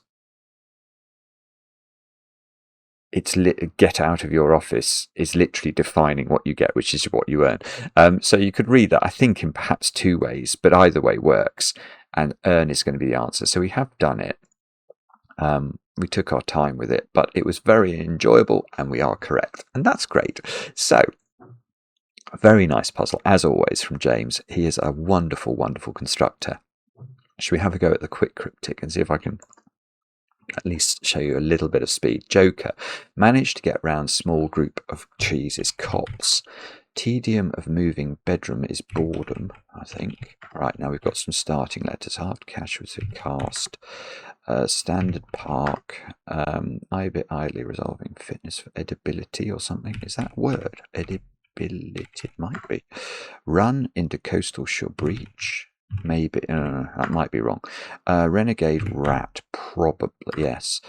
It's get out of your office is literally defining what you get, which is what you earn. So you could read that, I think, in perhaps 2 ways, but either way works. And earn is going to be the answer. So we have done it. We took our time with it, but it was very enjoyable and we are correct. And that's great. So, a very nice puzzle, as always, from James. He is a wonderful, wonderful constructor. Should we have a go at the quick cryptic and see if I can at least show you a little bit of speed? Joker. Managed to get round small group of trees is copse. Tedium of moving bedroom is boredom, I think. Right, now we've got some starting letters. Hard casualty, cast. Standard park. I bit idly resolving fitness for edibility or something. Is that a word? Edibility, it might be. Run into coastal shore breach. Maybe, that might be wrong. Renegade rat, probably, yes.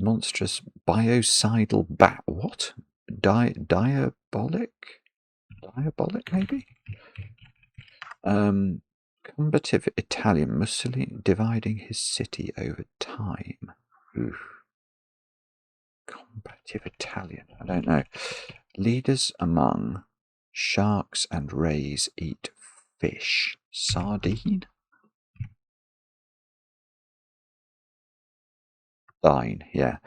Monstrous biocidal bat, what? Diabolic? Diabolic, maybe? Combative Italian, Mussolini dividing his city over time. Oof. Combative Italian, I don't know. Leaders among sharks and rays eat fish. Sardine? Dine, yeah.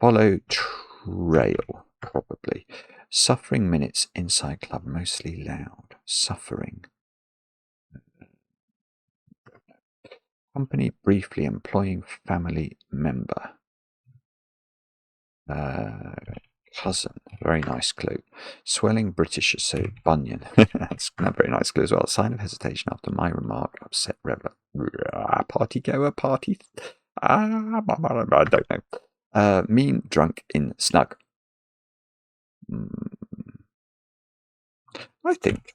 Follow trail, probably. Suffering minutes inside club, mostly loud. Suffering. Company briefly employing family member. Cousin. Very nice clue. Swelling British, so bunion. That's a very nice clue as well. Sign of hesitation after my remark. Upset reveler. Party goer. Party. I don't know. Mean, drunk, in, snug. I think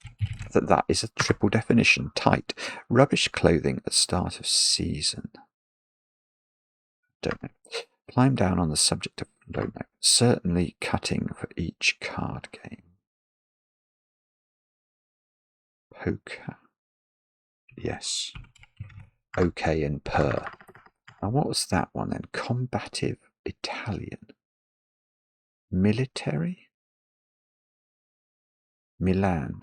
that is a triple definition. Tight. Rubbish clothing at start of season. Don't know. Climb down on the subject of, don't know. Certainly cutting for each card game. Poker. Yes. Okay and per. Now what was that one then? Combative Italian. Military? Milan.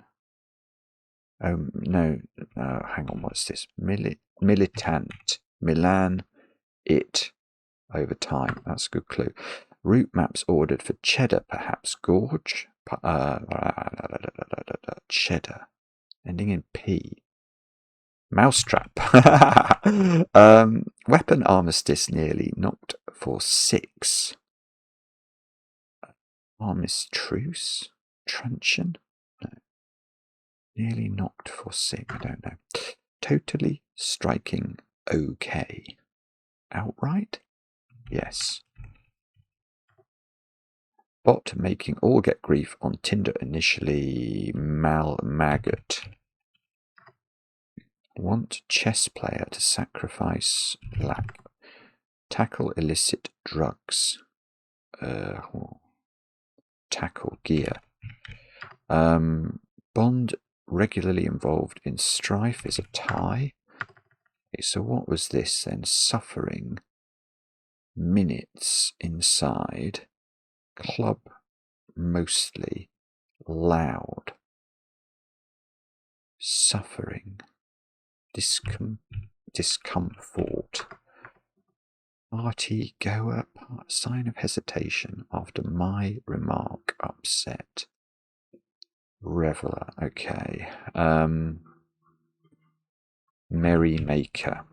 Oh, no. Hang on, what's this? Militant. Milan. It. Over time. That's a good clue. Route maps ordered for cheddar, perhaps. Gorge? Cheddar. Ending in P. Mousetrap. Weapon armistice nearly knocked for 6. Armistice? Truncheon? No. Nearly knocked for 6. I don't know. Totally striking okay. Outright? Yes. Bot making all get grief on Tinder initially. Maggot. Want chess player to sacrifice black. Tackle illicit drugs. Tackle gear. Bond regularly involved in strife is a tie. Okay, so what was this then? Suffering. Minutes inside. Club mostly. Loud. Suffering. Discomfort. Party goer. Sign of hesitation after my remark. Upset. Reveler. Okay. Merrymaker.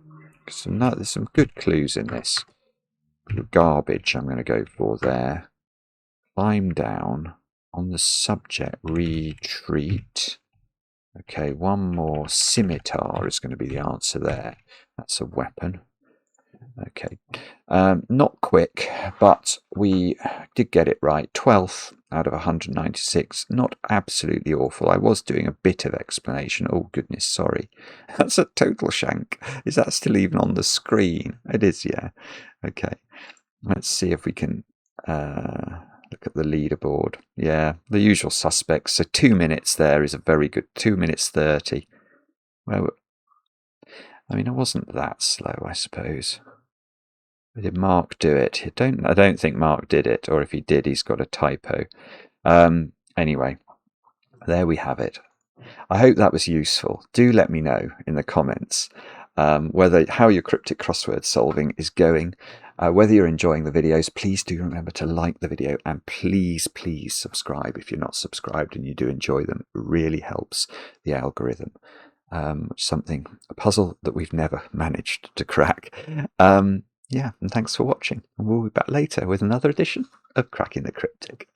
There's some good clues in this. Garbage I'm going to go for there. Climb down. On the subject, retreat. Okay, one more. Scimitar is going to be the answer there. That's a weapon. Okay. Not quick, but we did get it right. 12th out of 196. Not absolutely awful. I was doing a bit of explanation. Oh, goodness, sorry. That's a total shank. Is that still even on the screen? It is, yeah. Okay. Let's see if we can look at the leaderboard. Yeah, the usual suspects. So 2 minutes there is a very good 2 minutes 30. Well, I mean, I wasn't that slow, I suppose. Did Mark do it? I don't think Mark did it, or if he did, he's got a typo. Anyway, there we have it. I hope that was useful. Do let me know in the comments how your cryptic crossword solving is going. Whether you're enjoying the videos, please do remember to like the video, and please subscribe if you're not subscribed and you do enjoy them. It really helps the algorithm. A puzzle that we've never managed to crack. Yeah, and thanks for watching. And we'll be back later with another edition of Cracking the Cryptic.